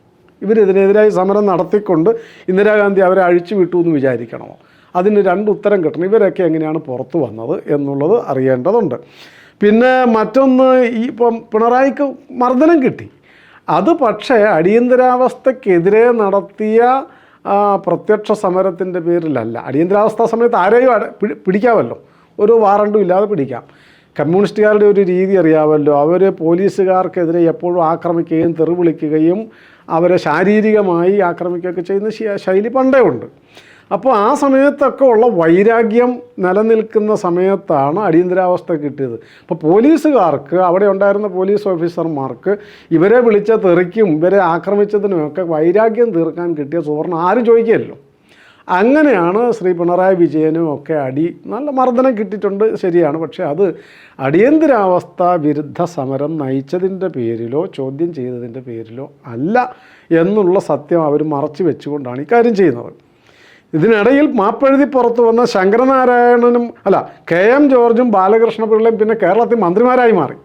ഇവരിതിനെതിരായി സമരം നടത്തിക്കൊണ്ട് ഇന്ദിരാഗാന്ധി അവരെ അഴിച്ചു വിട്ടു എന്ന് വിചാരിക്കണമോ? അതിന് 2 ഉത്തരം കിട്ടണം. ഇവരൊക്കെ എങ്ങനെയാണ് പുറത്തു വന്നത് എന്നുള്ളത് അറിയേണ്ടതുണ്ട്. പിന്നെ മറ്റൊന്ന്, ഇപ്പം പിണറായിക്ക് മർദ്ദനം കിട്ടി. അത് പക്ഷേ അടിയന്തരാവസ്ഥക്കെതിരെ നടത്തിയ പ്രത്യക്ഷ സമരത്തിൻ്റെ പേരിലല്ല. അടിയന്തരാവസ്ഥ സമയത്ത് ആരെയും പിടിക്കാമല്ലോ, ഒരു വാറണ്ടും ഇല്ലാതെ പിടിക്കാം. കമ്മ്യൂണിസ്റ്റുകാരുടെ ഒരു രീതി അറിയാമല്ലോ, അവർ പോലീസുകാർക്കെതിരെ എപ്പോഴും ആക്രമിക്കുകയും തെറി വിളിക്കുകയും അവരെ ശാരീരികമായി ആക്രമിക്കുകയൊക്കെ ചെയ്യുന്ന ശൈലി പണ്ടേ ഉണ്ട്. അപ്പോൾ ആ സമയത്തൊക്കെ ഉള്ള വൈരാഗ്യം നിലനിൽക്കുന്ന സമയത്താണ് അടിയന്തരാവസ്ഥ കിട്ടിയത്. അപ്പോൾ പോലീസുകാർക്ക്, അവിടെ ഉണ്ടായിരുന്ന പോലീസ് ഓഫീസർമാർക്ക് ഇവരെ വിളിച്ച തെറിക്കും ഇവരെ ആക്രമിച്ചതിനുമൊക്കെ വൈരാഗ്യം തീർക്കാൻ കിട്ടിയ സുവർണം ആരും ചോദിക്കുകയല്ലോ. അങ്ങനെയാണ് ശ്രീ പിണറായി വിജയനും ഒക്കെ നല്ല മർദ്ദനം കിട്ടിയിട്ടുണ്ട്, ശരിയാണ്. പക്ഷേ അത് അടിയന്തരാവസ്ഥ വിരുദ്ധ സമരം നയിച്ചതിൻ്റെ പേരിലോ ചോദ്യം ചെയ്തതിൻ്റെ പേരിലോ അല്ല എന്നുള്ള സത്യം അവർ മറച്ചു വെച്ചുകൊണ്ടാണ് ഈ കാര്യം ചെയ്യുന്നത്. ഇതിനിടയിൽ മാപ്പെഴുതി പുറത്തു വന്ന ശങ്കരനാരായണനും KM ജോർജും ബാലകൃഷ്ണപിള്ളയും പിന്നെ കേരളത്തിൽ മന്ത്രിമാരായി മാറി.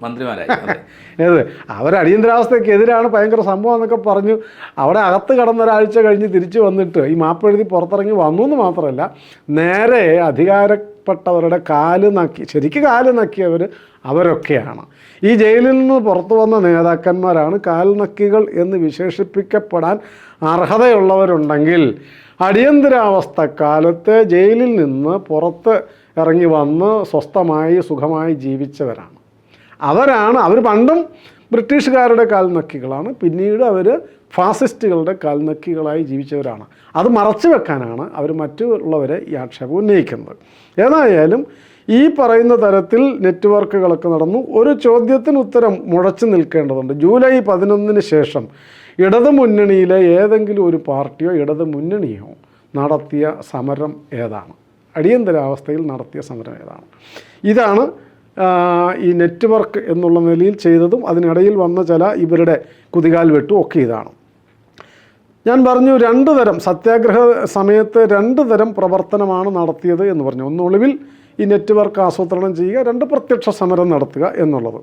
ഏത് അവർ അടിയന്തരാവസ്ഥയ്ക്കെതിരാണ് ഭയങ്കര സംഭവം എന്നൊക്കെ പറഞ്ഞു അവിടെ അകത്ത് കടന്നൊരാഴ്ച കഴിഞ്ഞ് തിരിച്ചു വന്നിട്ട് ഈ മാപ്പെഴുതി പുറത്തിറങ്ങി വന്നു എന്ന് മാത്രമല്ല, നേരെ അധികാരപ്പെട്ടവരുടെ ശരിക്കും കാല് നക്കിയവർ അവരൊക്കെയാണ്. ഈ ജയിലിൽ നിന്ന് പുറത്തു വന്ന നേതാക്കന്മാരാണ് കാൽനക്കികൾ എന്ന് വിശേഷിപ്പിക്കപ്പെടാൻ അർഹതയുള്ളവരുണ്ടെങ്കിൽ അടിയന്തരാവസ്ഥ കാലത്ത് ജയിലിൽ നിന്ന് പുറത്ത് ഇറങ്ങി വന്ന് സ്വസ്ഥമായി സുഖമായി ജീവിച്ചവരാണ്. അവർ പണ്ടും ബ്രിട്ടീഷുകാരുടെ കാൽനക്കികളാണ്, പിന്നീട് അവർ ഫാസിസ്റ്റുകളുടെ കാൽനക്കികളായി ജീവിച്ചവരാണ്. അത് മറച്ചു വെക്കാനാണ് അവർ മറ്റുള്ളവരെ ഈ ആക്ഷേപം ഉന്നയിക്കുന്നത്. ഏതായാലും ഈ പറയുന്ന തരത്തിൽ നെറ്റ്വർക്കുകളൊക്കെ നടന്നു. ഒരു ചോദ്യത്തിന് ഉത്തരം മുഴച്ചു നിൽക്കേണ്ടതുണ്ട്. ജൂലൈ 11 ശേഷം ഇടതുമുന്നണിയിലെ ഏതെങ്കിലും ഒരു പാർട്ടിയോ ഇടതുമുന്നണിയോ നടത്തിയ സമരം ഏതാണ്? അടിയന്തരാവസ്ഥയിൽ നടത്തിയ സമരം ഏതാണ്? ഇതാണ് ഈ നെറ്റ്വർക്ക് എന്നുള്ള നിലയിൽ ചെയ്തതും അതിനിടയിൽ വന്ന ചില ഇവരുടെ കുതികാൽ വെട്ടും ഒക്കെ ഇതാണ്. ഞാൻ പറഞ്ഞു 2 തരം സത്യാഗ്രഹ സമയത്ത് 2 തരം പ്രവർത്തനമാണ് നടത്തിയത് എന്ന് പറഞ്ഞു. ഒന്ന് ഒളിവിൽ ഈ നെറ്റ്വർക്ക് ആസൂത്രണം ചെയ്യുക, 2 പ്രത്യക്ഷ സമരം നടത്തുക എന്നുള്ളത്.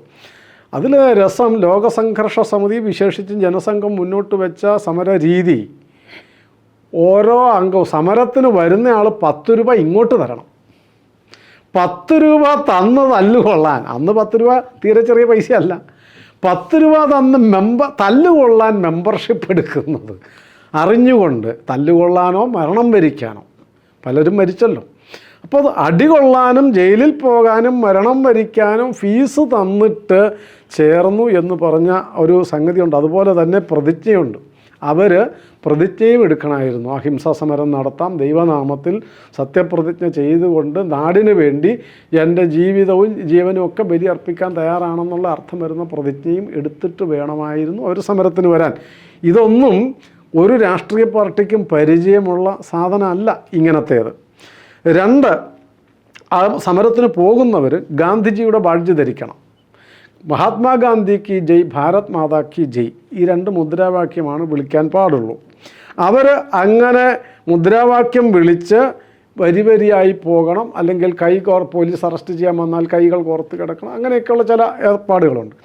അതിൽ രസം ലോകസംഘർഷ സമിതി വിശേഷിച്ചും ജനസംഘം മുന്നോട്ട് വെച്ച സമര രീതി, ഓരോ അംഗവും സമരത്തിന് വരുന്നയാൾ 10 രൂപ ഇങ്ങോട്ട് തരണം. 10 രൂപ തന്ന് തല്ലുകൊള്ളാൻ, അന്ന് 10 രൂപ തീരെ ചെറിയ പൈസയല്ല, 10 രൂപ തന്ന് തല്ലുകൊള്ളാൻ മെമ്പർഷിപ്പ് എടുക്കുന്നത് അറിഞ്ഞുകൊണ്ട്, തല്ലുകൊള്ളാനോ മരണം വരിക്കാനോ, പലരും മരിച്ചല്ലോ. അപ്പോൾ അത് അടികൊള്ളാനും ജയിലിൽ പോകാനും മരണം വരിക്കാനും ഫീസ് തന്നിട്ട് ചേർന്നു എന്ന് പറഞ്ഞ ഒരു സംഗതിയുണ്ട്. അതുപോലെ തന്നെ പ്രതിജ്ഞയുണ്ട്. അവർ പ്രതിജ്ഞയും എടുക്കണമായിരുന്നു. അഹിംസാ സമരം നടത്താം, ദൈവനാമത്തിൽ സത്യപ്രതിജ്ഞ ചെയ്തുകൊണ്ട് നാടിന് വേണ്ടി എൻ്റെ ജീവിതവും ജീവനും ഒക്കെ ബലി അർപ്പിക്കാൻ തയ്യാറാണെന്നുള്ള അർത്ഥം വരുന്ന പ്രതിജ്ഞയും എടുത്തിട്ട് വേണമായിരുന്നു ഒരു സമരത്തിന് വരാൻ. ഇതൊന്നും ഒരു രാഷ്ട്രീയ പാർട്ടിക്കും പരിചയമുള്ള സാധനമല്ല ഇങ്ങനത്തേത്. 2, ആ സമരത്തിന് പോകുന്നവർ ഗാന്ധിജിയുടെ ബാഡ്ജ് ധരിക്കണം. മഹാത്മാഗാന്ധി കി ജയ്, ഭാരത് മാതാ കി ജയ്, ഈ 2 മുദ്രാവാക്യമാണ് വിളിക്കാൻ പാടുള്ളൂ. അവർ അങ്ങനെ മുദ്രാവാക്യം വിളിച്ച് വരിയായി പോകണം. അല്ലെങ്കിൽ പോലീസ് അറസ്റ്റ് ചെയ്യാൻ വന്നാൽ കൈകൾ കോർത്ത് കിടക്കണം. അങ്ങനെയൊക്കെയുള്ള ചില ഏർപ്പാടുകളുണ്ട്.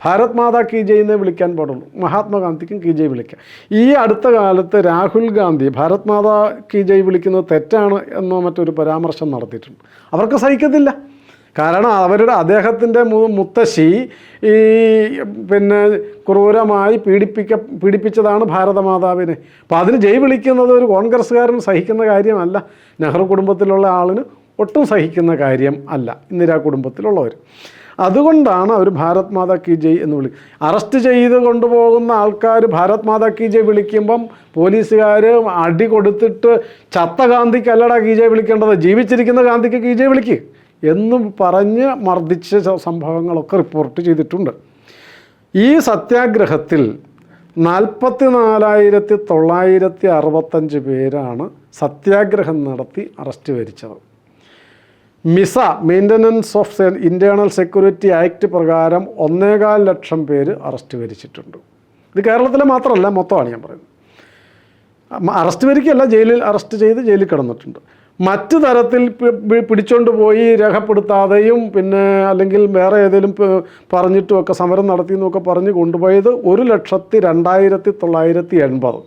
ഭാരത് മാതാ കി ജയ് എന്നേ വിളിക്കാൻ പാടുള്ളൂ. മഹാത്മാഗാന്ധിക്കും കി ജയ് വിളിക്കാം. ഈ അടുത്ത കാലത്ത് രാഹുൽ ഗാന്ധി ഭാരത് മാതാ കി ജയ് വിളിക്കുന്നത് തെറ്റാണ് എന്നോ മറ്റൊരു പരാമർശം നടത്തിയിട്ടുണ്ട്. അവർക്ക് സഹിക്കത്തില്ല. കാരണം അദ്ദേഹത്തിൻ്റെ മുത്തശ്ശി ഈ ക്രൂരമായി പീഡിപ്പിച്ചതാണ് ഭാരതമാതാവിനെ. അപ്പോൾ അതിന് ജയ് വിളിക്കുന്നത് ഒരു കോൺഗ്രസ്സുകാരൻ സഹിക്കുന്ന കാര്യമല്ല. നെഹ്റു കുടുംബത്തിലുള്ള ആളിന് ഒട്ടും സഹിക്കുന്ന കാര്യം അല്ല, ഇന്ദിരാ കുടുംബത്തിലുള്ളവർ. അതുകൊണ്ടാണ് അവർ ഭാരത് മാതാ കി ജയ് എന്ന് വിളിക്കുക. അറസ്റ്റ് ചെയ്ത് കൊണ്ടുപോകുന്ന ആൾക്കാർ ഭാരത് മാതാ കി ജയ് വിളിക്കുമ്പം പോലീസുകാർ അടി കൊടുത്തിട്ട് ചത്ത ഗാന്ധിക്കല്ലടാ കി ജയ് വിളിക്കേണ്ടത്, ജീവിച്ചിരിക്കുന്ന ഗാന്ധിക്ക് കി ജയ് വിളിക്കുക എന്നും പറഞ്ഞ് മർദ്ദിച്ച സംഭവങ്ങളൊക്കെ റിപ്പോർട്ട് ചെയ്തിട്ടുണ്ട്. ഈ സത്യാഗ്രഹത്തിൽ 44,965 പേരാണ് സത്യാഗ്രഹം നടത്തി അറസ്റ്റ് വരിച്ചത്. MISA, maintenance of internal security act പ്രകാരം 1.25 ലക്ഷം പേര് അറസ്റ്റ് വരിച്ചിട്ടുണ്ട്. ഇത് കേരളത്തിലെ മാത്രമല്ല, മൊത്തമാണ് ഞാൻ പറയുന്നത്. അറസ്റ്റ് വരികയല്ല, ജയിലിൽ അറസ്റ്റ് ചെയ്ത് ജയിലിൽ കിടന്നിട്ടുണ്ട്. മറ്റു തരത്തിൽ പിടിച്ചോണ്ട് പോയി രേഖപ്പെടുത്താതെയും അല്ലെങ്കിൽ വേറെ ഏതെങ്കിലും പറഞ്ഞിട്ടുമൊക്കെ സമരം നടത്തിയെന്നൊക്കെ പറഞ്ഞ് കൊണ്ടുപോയത് 1,02,980.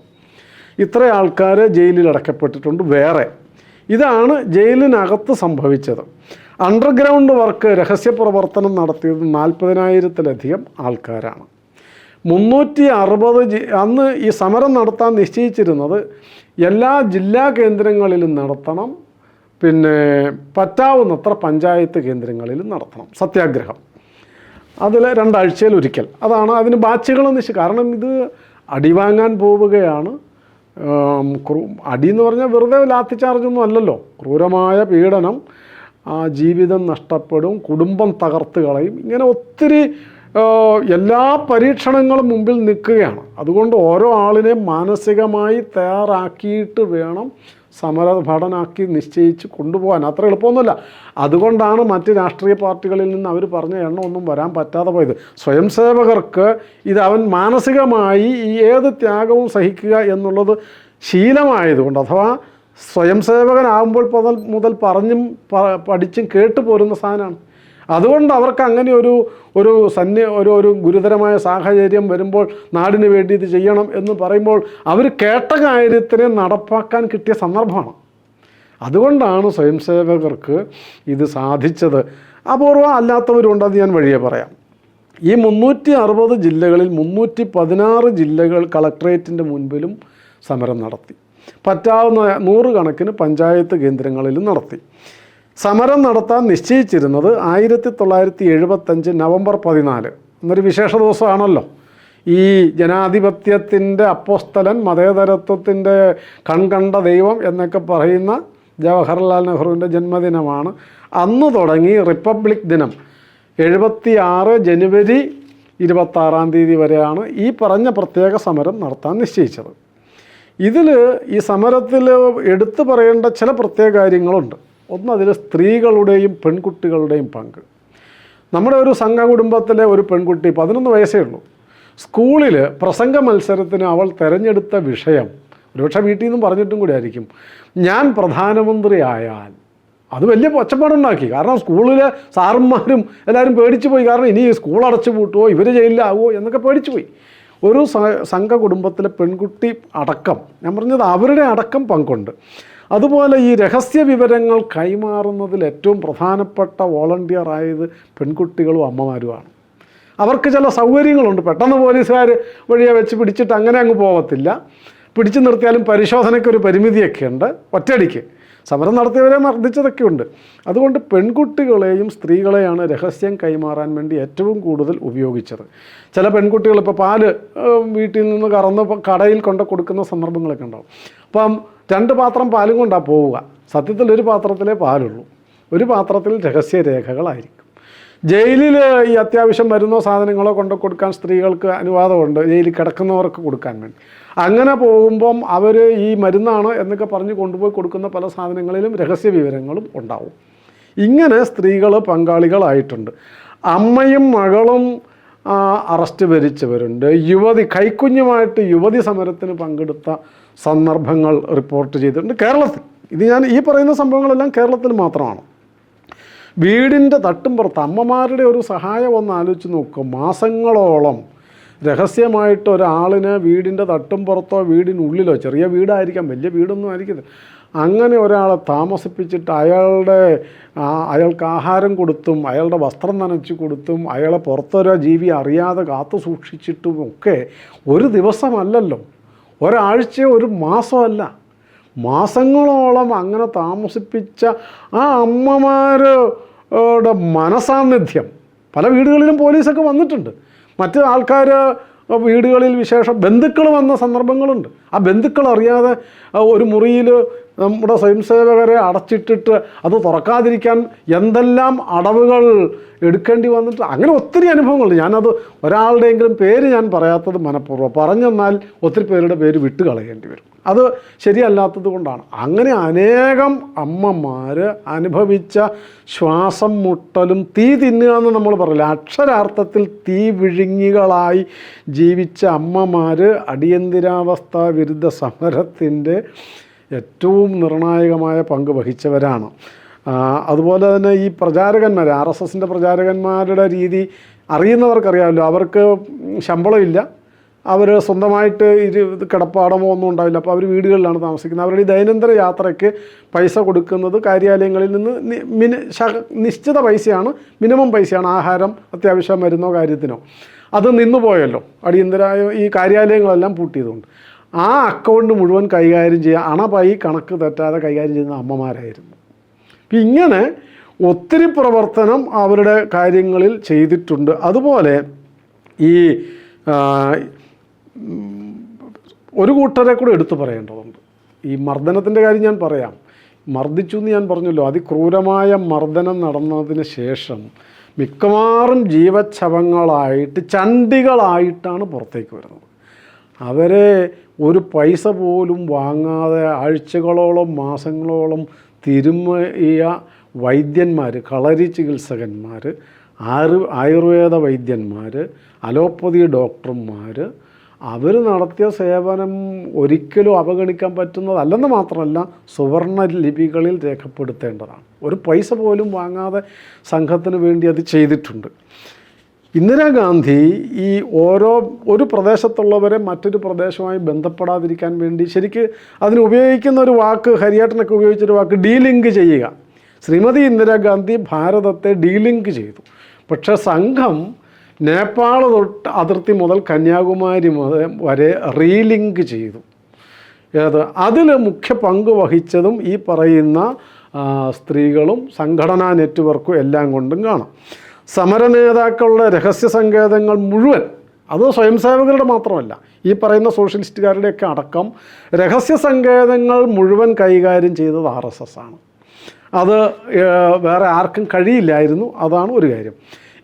ഇത്ര ആൾക്കാർ ജയിലിൽ അടക്കപ്പെട്ടിട്ടുണ്ട് വേറെ. ഇതാണ് ജയിലിനകത്ത് സംഭവിച്ചത്. അണ്ടർഗ്രൗണ്ട് വർക്ക്, രഹസ്യ പ്രവർത്തനം നടത്തിയത് 40,000-ലധികം ആൾക്കാരാണ്. 360 അന്ന് ഈ സമരം നടത്താൻ നിശ്ചയിച്ചിരുന്നത് എല്ലാ ജില്ലാ കേന്ദ്രങ്ങളിലും നടത്തണം, പറ്റാവുന്നത്ര പഞ്ചായത്ത് കേന്ദ്രങ്ങളിലും നടത്തണം സത്യാഗ്രഹം. അതിൽ 2 ആഴ്ചയിലൊരിക്കൽ. അതാണ് അതിന് ബാച്ചുകൾ കാരണം ഇത് അടിവാങ്ങാൻ പോവുകയാണ്. അടി എന്ന് പറഞ്ഞാൽ വെറുതെ ലാത്തി ചാർജൊന്നും അല്ലല്ലോ. ക്രൂരമായ പീഡനം, ജീവിതം നഷ്ടപ്പെടും, കുടുംബം തകർത്ത് കളയും, ഇങ്ങനെ ഒത്തിരി എല്ലാ പരീക്ഷണങ്ങളും മുമ്പിൽ നിൽക്കുകയാണ്. അതുകൊണ്ട് ഓരോ ആളിനെയും മാനസികമായി തയ്യാറാക്കിയിട്ട് വേണം സമരഭടനാക്കി നിശ്ചയിച്ച് കൊണ്ടുപോകാൻ. അത്ര എളുപ്പമൊന്നുമില്ല. അതുകൊണ്ടാണ് മറ്റ് രാഷ്ട്രീയ പാർട്ടികളിൽ നിന്ന് അവർ പറഞ്ഞ എണ്ണം ഒന്നും വരാൻ പറ്റാതെ പോയത്. സ്വയം സേവകർക്ക് ഇത് അവൻ മാനസികമായി ഏത് ത്യാഗവും സഹിക്കുക എന്നുള്ളത് ശീലമായതുകൊണ്ട്, അഥവാ സ്വയം സേവകനാകുമ്പോൾ മുതൽ പറഞ്ഞും പഠിച്ചും കേട്ടു പോരുന്ന സാധനമാണ്. അതുകൊണ്ട് അവർക്ക് അങ്ങനെ ഒരു ഗുരുതരമായ സാഹചര്യം വരുമ്പോൾ നാടിന് വേണ്ടി ഇത് ചെയ്യണം എന്ന് പറയുമ്പോൾ അവർ കേട്ട കാര്യത്തിനെ നടപ്പാക്കാൻ കിട്ടിയ സന്ദർഭമാണ്. അതുകൊണ്ടാണ് സ്വയം സേവകർക്ക് ഇത് സാധിച്ചത്. അപൂർവം അല്ലാത്തവരുണ്ട്, അത് ഞാൻ വഴിയെ പറയാം. ഈ 360 ജില്ലകളിൽ 316 ജില്ലകൾ കളക്ട്രേറ്റിൻ്റെ മുൻപിലും സമരം നടത്തി. പറ്റാവുന്ന 100 കണക്കിന് പഞ്ചായത്ത് കേന്ദ്രങ്ങളിലും നടത്തി. സമരം നടത്താൻ നിശ്ചയിച്ചിരുന്നത് 1975 നവംബർ 14, എന്നൊരു വിശേഷ ദിവസമാണല്ലോ. ഈ ജനാധിപത്യത്തിൻ്റെ അപ്പോസ്തലൻ, മതേതരത്വത്തിൻ്റെ കൺകണ്ട ദൈവം എന്നൊക്കെ പറയുന്ന ജവഹർലാൽ നെഹ്റുവിൻ്റെ ജന്മദിനമാണ്. അന്ന് തുടങ്ങി റിപ്പബ്ലിക് ദിനം 76 ജനുവരി 26 വരെയാണ് ഈ പറഞ്ഞ പ്രത്യേക സമരം നടത്താൻ നിശ്ചയിച്ചത്. ഇതിൽ ഈ സമരത്തിൽ എടുത്തു പറയേണ്ട ചില പ്രത്യേക കാര്യങ്ങളുണ്ട്. ഒന്ന്, അതിൽ സ്ത്രീകളുടെയും പെൺകുട്ടികളുടെയും പങ്ക്. നമ്മുടെ ഒരു സംഘകുടുംബത്തിലെ ഒരു പെൺകുട്ടി 11 വയസ്സേ ഉള്ളൂ. സ്കൂളിൽ പ്രസംഗ മത്സരത്തിന് അവൾ തിരഞ്ഞെടുത്ത വിഷയം, ഒരുപക്ഷെ വീട്ടിൽ നിന്നും പറഞ്ഞിട്ടും കൂടി ആയിരിക്കും, ഞാൻ പ്രധാനമന്ത്രി ആയാൽ. അത് വലിയ ഒച്ചപ്പാടുണ്ടാക്കി. കാരണം സ്കൂളിലെ സാറന്മാരും എല്ലാവരും പേടിച്ചു പോയി. കാരണം ഇനി സ്കൂൾ അടച്ചു പൂട്ടുമോ, ഇവർ ജയിലിലാവുമോ എന്നൊക്കെ പേടിച്ചു പോയി. ഒരു സംഘ കുടുംബത്തിലെ പെൺകുട്ടി അടക്കം, ഞാൻ പറഞ്ഞത് അവരുടെ അടക്കം പങ്കുണ്ട്. അതുപോലെ ഈ രഹസ്യ വിവരങ്ങൾ കൈമാറുന്നതിൽ ഏറ്റവും പ്രധാനപ്പെട്ട വോളണ്ടിയർ ആയത് പെൺകുട്ടികളും അമ്മമാരുമാണ്. അവർക്ക് ചില സൗകര്യങ്ങളുണ്ട്. പെട്ടെന്ന് പോലീസുകാർ വഴിയെ വെച്ച് പിടിച്ചിട്ട് അങ്ങനെ അങ്ങ് പോകത്തില്ല. പിടിച്ചു നിർത്തിയാലും പരിശോധനയ്ക്കൊരു പരിമിതിയൊക്കെ ഉണ്ട്. ഒറ്റയടിക്ക് സമരം നടത്തിയവരെ മർദ്ദിച്ചതൊക്കെ ഉണ്ട്. അതുകൊണ്ട് പെൺകുട്ടികളെയും സ്ത്രീകളെയാണ് രഹസ്യം കൈമാറാൻ വേണ്ടി ഏറ്റവും കൂടുതൽ ഉപയോഗിച്ചത്. ചില പെൺകുട്ടികൾ ഇപ്പോൾ പാല് വീട്ടിൽ നിന്ന് കറന്ന് കടയിൽ കൊണ്ട് കൊടുക്കുന്ന സന്ദർഭങ്ങളൊക്കെ ഉണ്ടാവും. അപ്പം 2 പാത്രം പാലും കൊണ്ടാണ് പോവുക. സത്യത്തിൽ ഒരു പാത്രത്തിലേ പാലുള്ളൂ, ഒരു പാത്രത്തിൽ രഹസ്യരേഖകളായിരിക്കും. ജയിലിൽ ഈ അത്യാവശ്യം മരുന്നോ സാധനങ്ങളോ കൊണ്ട് കൊടുക്കാൻ സ്ത്രീകൾക്ക് അനുവാദമുണ്ട്, ജയിലിൽ കിടക്കുന്നവർക്ക് കൊടുക്കാൻ വേണ്ടി. അങ്ങനെ പോകുമ്പം അവർ ഈ മരുന്നാണ് എന്നൊക്കെ പറഞ്ഞ് കൊണ്ടുപോയി കൊടുക്കുന്ന പല സാധനങ്ങളിലും രഹസ്യ വിവരങ്ങളും ഉണ്ടാവും. ഇങ്ങനെ സ്ത്രീകൾ പങ്കാളികളായിട്ടുണ്ട്. അമ്മയും മകളും അറസ്റ്റ് വരിച്ചവരുണ്ട്. കൈക്കുഞ്ഞുമായിട്ട് യുവതി സമരത്തിന് പങ്കെടുത്ത സന്ദർഭങ്ങൾ റിപ്പോർട്ട് ചെയ്തിട്ടുണ്ട് കേരളത്തിൽ. ഇത് ഞാൻ ഈ പറയുന്ന സംഭവങ്ങളെല്ലാം കേരളത്തിൽ മാത്രമാണ്. വീടിൻ്റെ തട്ടുംപുറത്ത് അമ്മമാരുടെ ഒരു സഹായം ഒന്ന് ആലോചിച്ച് നോക്കുക. മാസങ്ങളോളം രഹസ്യമായിട്ട് ഒരാളിനെ വീടിൻ്റെ തട്ടുംപുറത്തോ വീടിനുള്ളിലോ, ചെറിയ വീടായിരിക്കാം, വലിയ വീടൊന്നും ആയിരിക്കില്ല, അങ്ങനെ ഒരാളെ താമസിപ്പിച്ചിട്ട് അയാൾക്ക് ആഹാരം കൊടുത്തും അയാളുടെ വസ്ത്രം നനച്ച് കൊടുത്തും അയാളെ പുറത്തൊരു ജീവി അറിയാതെ കാത്തു സൂക്ഷിച്ചിട്ടും ഒക്കെ ഒരു ദിവസമല്ലല്ലോ, ഒരാഴ്ചയോ ഒരു മാസമല്ല, മാസങ്ങളോളം അങ്ങനെ താമസിപ്പിച്ച ആ അമ്മമാരുടെ മനസാന്നിധ്യം പല വീടുകളിലും പോലീസൊക്കെ വന്നിട്ടുണ്ട്. മറ്റ് ആൾക്കാർ വീടുകളിൽ വിശേഷം ബന്ധുക്കൾ വന്ന സന്ദർഭങ്ങളുണ്ട്. ആ ബന്ധുക്കൾ അറിയാതെ ഒരു മുറിയിൽ നമ്മുടെ സ്വയംസേവകരെ അടച്ചിട്ടിട്ട് അത് തുറക്കാതിരിക്കാൻ എന്തെല്ലാം അടവുകൾ എടുക്കേണ്ടി വന്നിട്ട് അങ്ങനെ ഒത്തിരി അനുഭവങ്ങളുണ്ട്. ഞാനത് ഒരാളുടെയെങ്കിലും പേര് ഞാൻ പറയാത്തത് മനഃപൂർവ്വം, പറഞ്ഞെന്നാൽ ഒത്തിരി പേരുടെ പേര് വിട്ട് കളയേണ്ടി വരും. അത് ശരിയല്ലാത്തത് കൊണ്ടാണ്. അങ്ങനെ അനേകം അമ്മമാർ അനുഭവിച്ച ശ്വാസം മുട്ടലും തീ തിന്നുക എന്ന് നമ്മൾ പറയില്ല, അക്ഷരാർത്ഥത്തിൽ തീ വിഴുങ്ങികളായി ജീവിച്ച അമ്മമാർ അടിയന്തരാവസ്ഥ വിരുദ്ധ സമരത്തിൻ്റെ ഏറ്റവും നിർണായകമായ പങ്ക് വഹിച്ചവരാണ്. അതുപോലെ തന്നെ ഈ പ്രചാരകന്മാർ, RSSൻ്റെ പ്രചാരകന്മാരുടെ രീതി അറിയുന്നവർക്കറിയാമല്ലോ. അവർക്ക് ശമ്പളമില്ല, അവർ സ്വന്തമായിട്ട് കിടപ്പാടമോ ഒന്നും ഉണ്ടാവില്ല. അപ്പോൾ അവർ വീടുകളിലാണ് താമസിക്കുന്നത്. അവരുടെ ഈ ദൈനംദിന യാത്രയ്ക്ക് പൈസ കൊടുക്കുന്നത് കാര്യാലയങ്ങളിൽ നിന്ന് നിശ്ചിത പൈസയാണ്, മിനിമം പൈസയാണ്, ആഹാരം, അത്യാവശ്യം മരുന്നോ കാര്യത്തിനോ. അത് നിന്നുപോയല്ലോ, അടിയന്തരായ ഈ കാര്യാലയങ്ങളെല്ലാം പൂട്ടിയതുകൊണ്ട്. ആ അക്കൗണ്ട് മുഴുവൻ കൈകാര്യം ചെയ്യുക, അണപായി കണക്ക് തെറ്റാതെ കൈകാര്യം ചെയ്യുന്ന അമ്മമാരായിരുന്നു. അപ്പം ഇങ്ങനെ ഒത്തിരി പ്രവർത്തനം അവരുടെ കാര്യങ്ങളിൽ ചെയ്തിട്ടുണ്ട്. അതുപോലെ ഈ ഒരു കൂട്ടരെ കൂടെ എടുത്തു പറയേണ്ടതുണ്ട്. ഈ മർദ്ദനത്തിൻ്റെ കാര്യം ഞാൻ പറയാം. മർദ്ദിച്ചു എന്ന് ഞാൻ പറഞ്ഞല്ലോ. അതിക്രൂരമായ മർദ്ദനം നടന്നതിന് ശേഷം മിക്കവാറും ജീവച്ഛവങ്ങളായിട്ട് ചണ്ടികളായിട്ടാണ് പുറത്തേക്ക് വരുന്നത്. അവരെ ഒരു പൈസ പോലും വാങ്ങാതെ ആഴ്ചകളോളം മാസങ്ങളോളം തിരുമ്മിയ വൈദ്യന്മാർ, കളരി ചികിത്സകന്മാർ, ആയുർവേദ വൈദ്യന്മാർ, അലോപ്പതി ഡോക്ടർമാർ, അവർ നടത്തിയ സേവനം ഒരിക്കലും അവഗണിക്കാൻ പറ്റുന്നതല്ലെന്ന് മാത്രമല്ല സുവർണ ലിപികളിൽ രേഖപ്പെടുത്തേണ്ടതാണ്. ഒരു പൈസ പോലും വാങ്ങാതെ സംഘത്തിന് വേണ്ടി അത് ചെയ്തിട്ടുണ്ട്. ഇന്ദിരാഗാന്ധി ഈ ഒരു പ്രദേശത്തുള്ളവരെ മറ്റൊരു പ്രദേശവുമായി ബന്ധപ്പെടാതിരിക്കാൻ വേണ്ടി ശരിക്ക് അതിന് ഉപയോഗിക്കുന്ന ഒരു വാക്ക്, ഹരിയാട്ടനൊക്കെ ഉപയോഗിച്ചൊരു വാക്ക് ഡീലിങ്ക് ചെയ്യുക. ശ്രീമതി ഇന്ദിരാഗാന്ധി ഭാരതത്തെ ഡീലിങ്ക് ചെയ്തു. പക്ഷേ സംഘം നേപ്പാൾ തൊട്ട് അതിർത്തി മുതൽ കന്യാകുമാരി വരെ റീലിങ്ക് ചെയ്തു. അതിൽ മുഖ്യ പങ്ക് വഹിച്ചതും ഈ പറയുന്ന സ്ത്രീകളും സംഘടനാ നെറ്റ്വർക്കും എല്ലാം കൊണ്ടും കാണാം. സമര നേതാക്കളുടെ രഹസ്യ സങ്കേതങ്ങൾ മുഴുവൻ, അത് സ്വയംസേവകരുടെ മാത്രമല്ല, ഈ പറയുന്ന സോഷ്യലിസ്റ്റുകാരുടെയൊക്കെ അടക്കം രഹസ്യ സങ്കേതങ്ങൾ മുഴുവൻ കൈകാര്യം ചെയ്തത് RSS ആണ്. അത് വേറെ ആർക്കും കഴിയില്ലായിരുന്നു. അതാണ് ഒരു കാര്യം.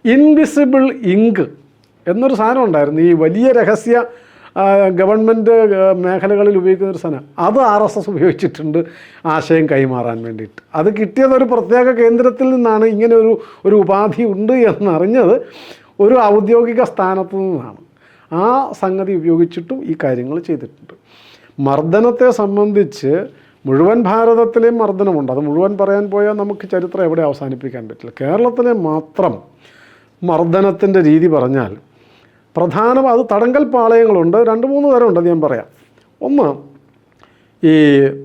ഇൻവിസിബിൾ ഇങ്ക് എന്നൊരു സാധനം ഉണ്ടായിരുന്നു. ഈ വലിയ രഹസ്യ ഗവൺമെൻറ് മേഖലകളിൽ ഉപയോഗിക്കുന്ന ഒരു സാധനം, അത് RSS ഉപയോഗിച്ചിട്ടുണ്ട് ആശയം കൈമാറാൻ വേണ്ടിയിട്ട്. അത് കിട്ടിയതൊരു പ്രത്യേക കേന്ദ്രത്തിൽ നിന്നാണ്. ഇങ്ങനെ ഒരു ഉപാധി ഉണ്ട് എന്നറിഞ്ഞത് ഒരു ഔദ്യോഗിക സ്ഥാനത്തു നിന്നാണ്. ആ സംഗതി ഉപയോഗിച്ചിട്ടും ഈ കാര്യങ്ങൾ ചെയ്തിട്ടുണ്ട്. മർദ്ദനത്തെ സംബന്ധിച്ച് മുഴുവൻ ഭാരതത്തിലെയും മർദ്ദനമുണ്ട്. അത് മുഴുവൻ പറയാൻ പോയാൽ നമുക്ക് ചരിത്രം എവിടെ അവസാനിപ്പിക്കാൻ പറ്റില്ല. കേരളത്തിലെ മാത്രം മർദ്ദനത്തിൻ്റെ രീതി പറഞ്ഞാൽ അത് തടങ്കൽ പാളയങ്ങളുണ്ട്. 2-3 തരമുണ്ട്, ഞാൻ പറയാം. ഒന്ന്, ഈ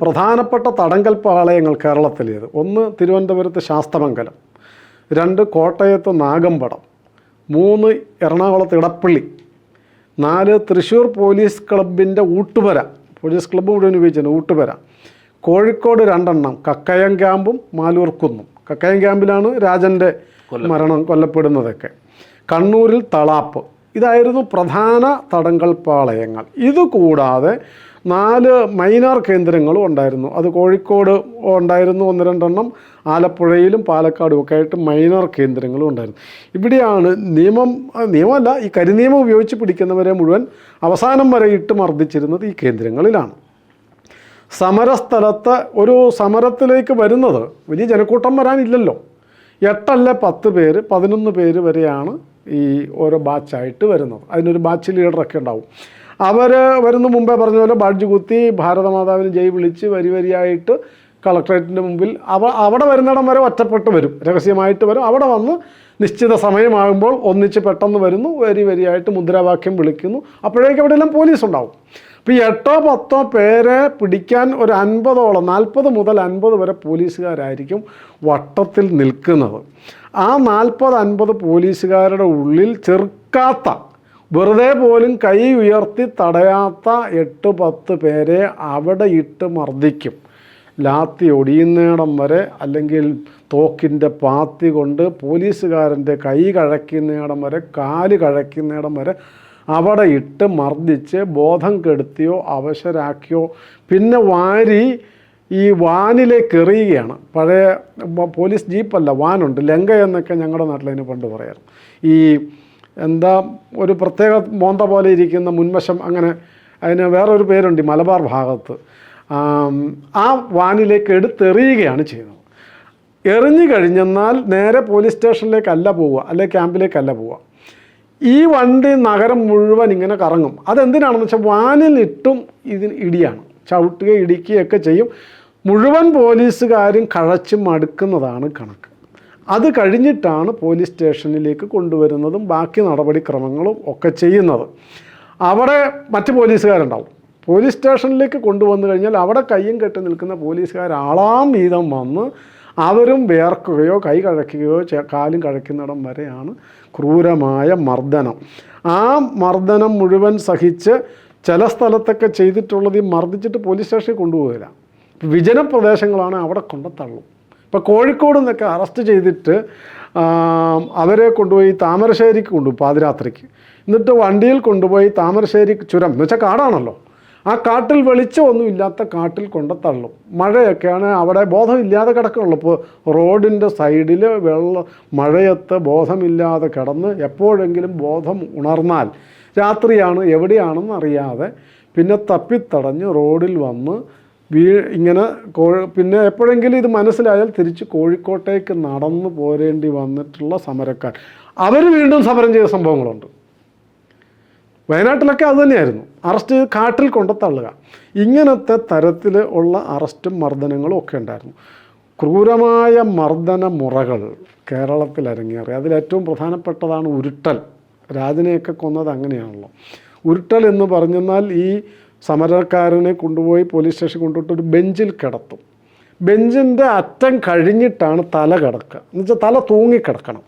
പ്രധാനപ്പെട്ട തടങ്കൽ പാളയങ്ങൾ കേരളത്തിലേത്. 1 തിരുവനന്തപുരത്ത് ശാസ്തമംഗലം, 2 കോട്ടയത്ത് നാഗമ്പടം, 3 എറണാകുളത്ത് ഇടപ്പള്ളി, 4 തൃശ്ശൂർ പോലീസ് ക്ലബിൻ്റെ ഊട്ടുപുര, പോലീസ് ക്ലബ്ബ് മുഴുവൻ ഉപയോഗിച്ചിട്ടുണ്ട്, ഊട്ടുപുര. കോഴിക്കോട് 2 എണ്ണം, കക്കയം ക്യാമ്പും മാലൂർക്കുന്നും. കക്കയം ക്യാമ്പിലാണ് രാജൻ്റെ കൊല്ലപ്പെടുന്നതൊക്കെ. കണ്ണൂരിൽ തളാപ്പ്. ഇതായിരുന്നു പ്രധാന തടങ്കൽ പാളയങ്ങൾ. ഇതുകൂടാതെ 4 മൈനർ കേന്ദ്രങ്ങളും ഉണ്ടായിരുന്നു. അത് കോഴിക്കോട് ഉണ്ടായിരുന്നു 1-2 എണ്ണം, ആലപ്പുഴയിലും പാലക്കാടും ഒക്കെ ആയിട്ട് മൈനർ കേന്ദ്രങ്ങളും ഉണ്ടായിരുന്നു. ഇവിടെയാണ് നിയമമല്ല, ഈ കരിനിയമം ഉപയോഗിച്ച് പിടിക്കുന്നവരെ മുഴുവൻ അവസാനം വരെ ഇട്ട് മർദ്ദിച്ചിരുന്നത് ഈ കേന്ദ്രങ്ങളിലാണ്. സമരസ്ഥലത്ത് ഒരു സമരത്തിലേക്ക് വരുന്നത് വലിയ ജനക്കൂട്ടം വരാനില്ലല്ലോ. 8 അല്ല 10 പേര് 11 പേര് വരെയാണ് ഈ ഓരോ ബാച്ചായിട്ട് വരുന്നത്. അതിനൊരു ബാച്ച് ലീഡറൊക്കെ ഉണ്ടാവും. അവർ വരുന്ന മുമ്പേ പറഞ്ഞ പോലെ ബാഡ്ജ് കുത്തി ഭാരതമാതാവിന് ജയ് വിളിച്ച് വരിയായിട്ട് കളക്ട്രേറ്റിൻ്റെ മുമ്പിൽ അവിടെ വരുന്നിടം വരെ ഒറ്റപ്പെട്ട് വരും, രഹസ്യമായിട്ട് വരും. അവിടെ വന്ന് നിശ്ചിത സമയമാകുമ്പോൾ ഒന്നിച്ച് പെട്ടെന്ന് വരുന്നു, വരിയായിട്ട് മുദ്രാവാക്യം വിളിക്കുന്നു. അപ്പോഴേക്കും അവിടെയെല്ലാം പോലീസ് ഉണ്ടാവും. അപ്പോൾ ഈ 8-10 പേരെ പിടിക്കാൻ ഒരു 50ഓളം 40 മുതൽ 50 വരെ പോലീസുകാരായിരിക്കും വട്ടത്തിൽ നിൽക്കുന്നത്. ആ 40-50 പോലീസുകാരുടെ ഉള്ളിൽ ചെറുക്കാത്ത, വെറുതെ പോലും കൈ ഉയർത്തി തടയാത്ത 8-10 പേരെ അവിടെ ഇട്ട് മർദ്ദിക്കും. ലാത്തി ഒടിയുന്നിടം വരെ, അല്ലെങ്കിൽ തോക്കിൻ്റെ പാത്തി കൊണ്ട് പോലീസുകാരൻ്റെ കൈ കഴയ്ക്കുന്നിടം വരെ, കാല് കഴയ്ക്കുന്നിടം വരെ അവിടെ ഇട്ട് മർദ്ദിച്ച് ബോധം കെടുത്തിയോ അവശരാക്കിയോ പിന്നെ വാരി ഈ വാനിലേക്ക് എറിയുകയാണ്. പഴയ പോലീസ് ജീപ്പല്ല, വാനുണ്ട്, ലങ്ക എന്നൊക്കെ ഞങ്ങളുടെ നാട്ടിൽ അതിന് പണ്ട് പറയാറ്. ഈ ഒരു പ്രത്യേക മോന്ത പോലെ ഇരിക്കുന്ന മുൻവശം, അങ്ങനെ അതിന് വേറൊരു പേരുണ്ട് ഈ മലബാർ ഭാഗത്ത്. ആ വാനിലേക്ക് എടുത്തെറിയുകയാണ് ചെയ്യുന്നത്. എറിഞ്ഞു കഴിഞ്ഞെന്നാൽ നേരെ പോലീസ് സ്റ്റേഷനിലേക്കല്ല പോവുക, അല്ലെങ്കിൽ ക്യാമ്പിലേക്കല്ല പോവുക. ഈ വണ്ടി നഗരം മുഴുവൻ ഇങ്ങനെ കറങ്ങും. അതെന്തിനാണെന്ന് വെച്ചാൽ വാനിലിട്ടും ഇതിന് ഇടിയാണ്, ചവിട്ടുകയും ഇടിക്കുകയൊക്കെ ചെയ്യും. മുഴുവൻ പോലീസുകാരും കഴച്ചും മടുക്കുന്നതാണ് കണക്ക്. അത് കഴിഞ്ഞിട്ടാണ് പോലീസ് സ്റ്റേഷനിലേക്ക് കൊണ്ടുവരുന്നതും ബാക്കി നടപടിക്രമങ്ങളും ഒക്കെ ചെയ്യുന്നത്. അവിടെ മറ്റ് പോലീസുകാരുണ്ടാവും. പോലീസ് സ്റ്റേഷനിലേക്ക് കൊണ്ടുവന്നു കഴിഞ്ഞാൽ അവിടെ കയ്യും കെട്ടി നിൽക്കുന്ന പോലീസുകാർ ആളാം വീതം വന്ന് അവരും വേർക്കുകയോ കൈ കഴയ്ക്കുകയോ കാലും കഴയ്ക്കുന്നിടം വരെയാണ് ക്രൂരമായ മർദ്ദനം. ആ മർദ്ദനം മുഴുവൻ സഹിച്ച് ചില സ്ഥലത്തൊക്കെ ചെയ്തിട്ടുള്ളത് ഈ മർദ്ദിച്ചിട്ട് പോലീസ് സ്റ്റേഷനിൽ കൊണ്ടുപോകില്ല. വിജന പ്രദേശങ്ങളാണ്, അവിടെ കൊണ്ട് തള്ളും. ഇപ്പോൾ കോഴിക്കോട് നിന്നൊക്കെ അറസ്റ്റ് ചെയ്തിട്ട് അവരെ കൊണ്ടുപോയി താമരശ്ശേരിക്ക് കൊണ്ടുപോയി പാതിരാത്രിക്ക്. എന്നിട്ട് വണ്ടിയിൽ കൊണ്ടുപോയി താമരശ്ശേരി ചുരം എന്ന് വെച്ചാൽ കാടാണല്ലോ, ആ കാട്ടിൽ വെളിച്ചമൊന്നും ഇല്ലാത്ത കാട്ടിൽ കൊണ്ട് തള്ളും. മഴയൊക്കെയാണ്, അവിടെ ബോധമില്ലാതെ കിടക്കുള്ളൂ. ഇപ്പോൾ റോഡിൻ്റെ സൈഡിൽ മഴയത്ത് ബോധമില്ലാതെ കിടന്ന് എപ്പോഴെങ്കിലും ബോധം ഉണർന്നാൽ രാത്രിയാണ് എവിടെയാണെന്ന് അറിയാതെ പിന്നെ തപ്പിത്തടഞ്ഞ് റോഡിൽ വന്ന് ഇങ്ങനെ പിന്നെ എപ്പോഴെങ്കിലും ഇത് മനസ്സിലായാൽ തിരിച്ച് കോഴിക്കോട്ടേക്ക് നടന്നു പോരേണ്ടി വന്നിട്ടുള്ള സമരക്കാർ, അവർ വീണ്ടും സമരം ചെയ്ത സംഭവങ്ങളുണ്ട്. വയനാട്ടിലൊക്കെ അതുതന്നെയായിരുന്നു, അറസ്റ്റ് ചെയ്ത് കാട്ടിൽ കൊണ്ട് തള്ളുക. ഇങ്ങനത്തെ തരത്തിൽ ഉള്ള അറസ്റ്റും മർദ്ദനങ്ങളും ഒക്കെ ഉണ്ടായിരുന്നു. ക്രൂരമായ മർദ്ദന മുറകൾ കേരളത്തിൽ അരങ്ങേറി. അതിലേറ്റവും പ്രധാനപ്പെട്ടതാണ് ഉരുട്ടൽ. രാജനെയൊക്കെ കൊന്നത് അങ്ങനെയാണല്ലോ. ഉരുട്ടൽ എന്ന് പറഞ്ഞെന്നാൽ ഈ സമരക്കാരനെ കൊണ്ടുപോയി പോലീസ് സ്റ്റേഷനിൽ കൊണ്ടുപോയിട്ട് ഒരു ബെഞ്ചിൽ കിടത്തും. ബെഞ്ചിൻ്റെ അറ്റം കഴിഞ്ഞിട്ടാണ് തല കിടക്കുക. എന്നുവെച്ചാൽ തല തൂങ്ങിക്കിടക്കണം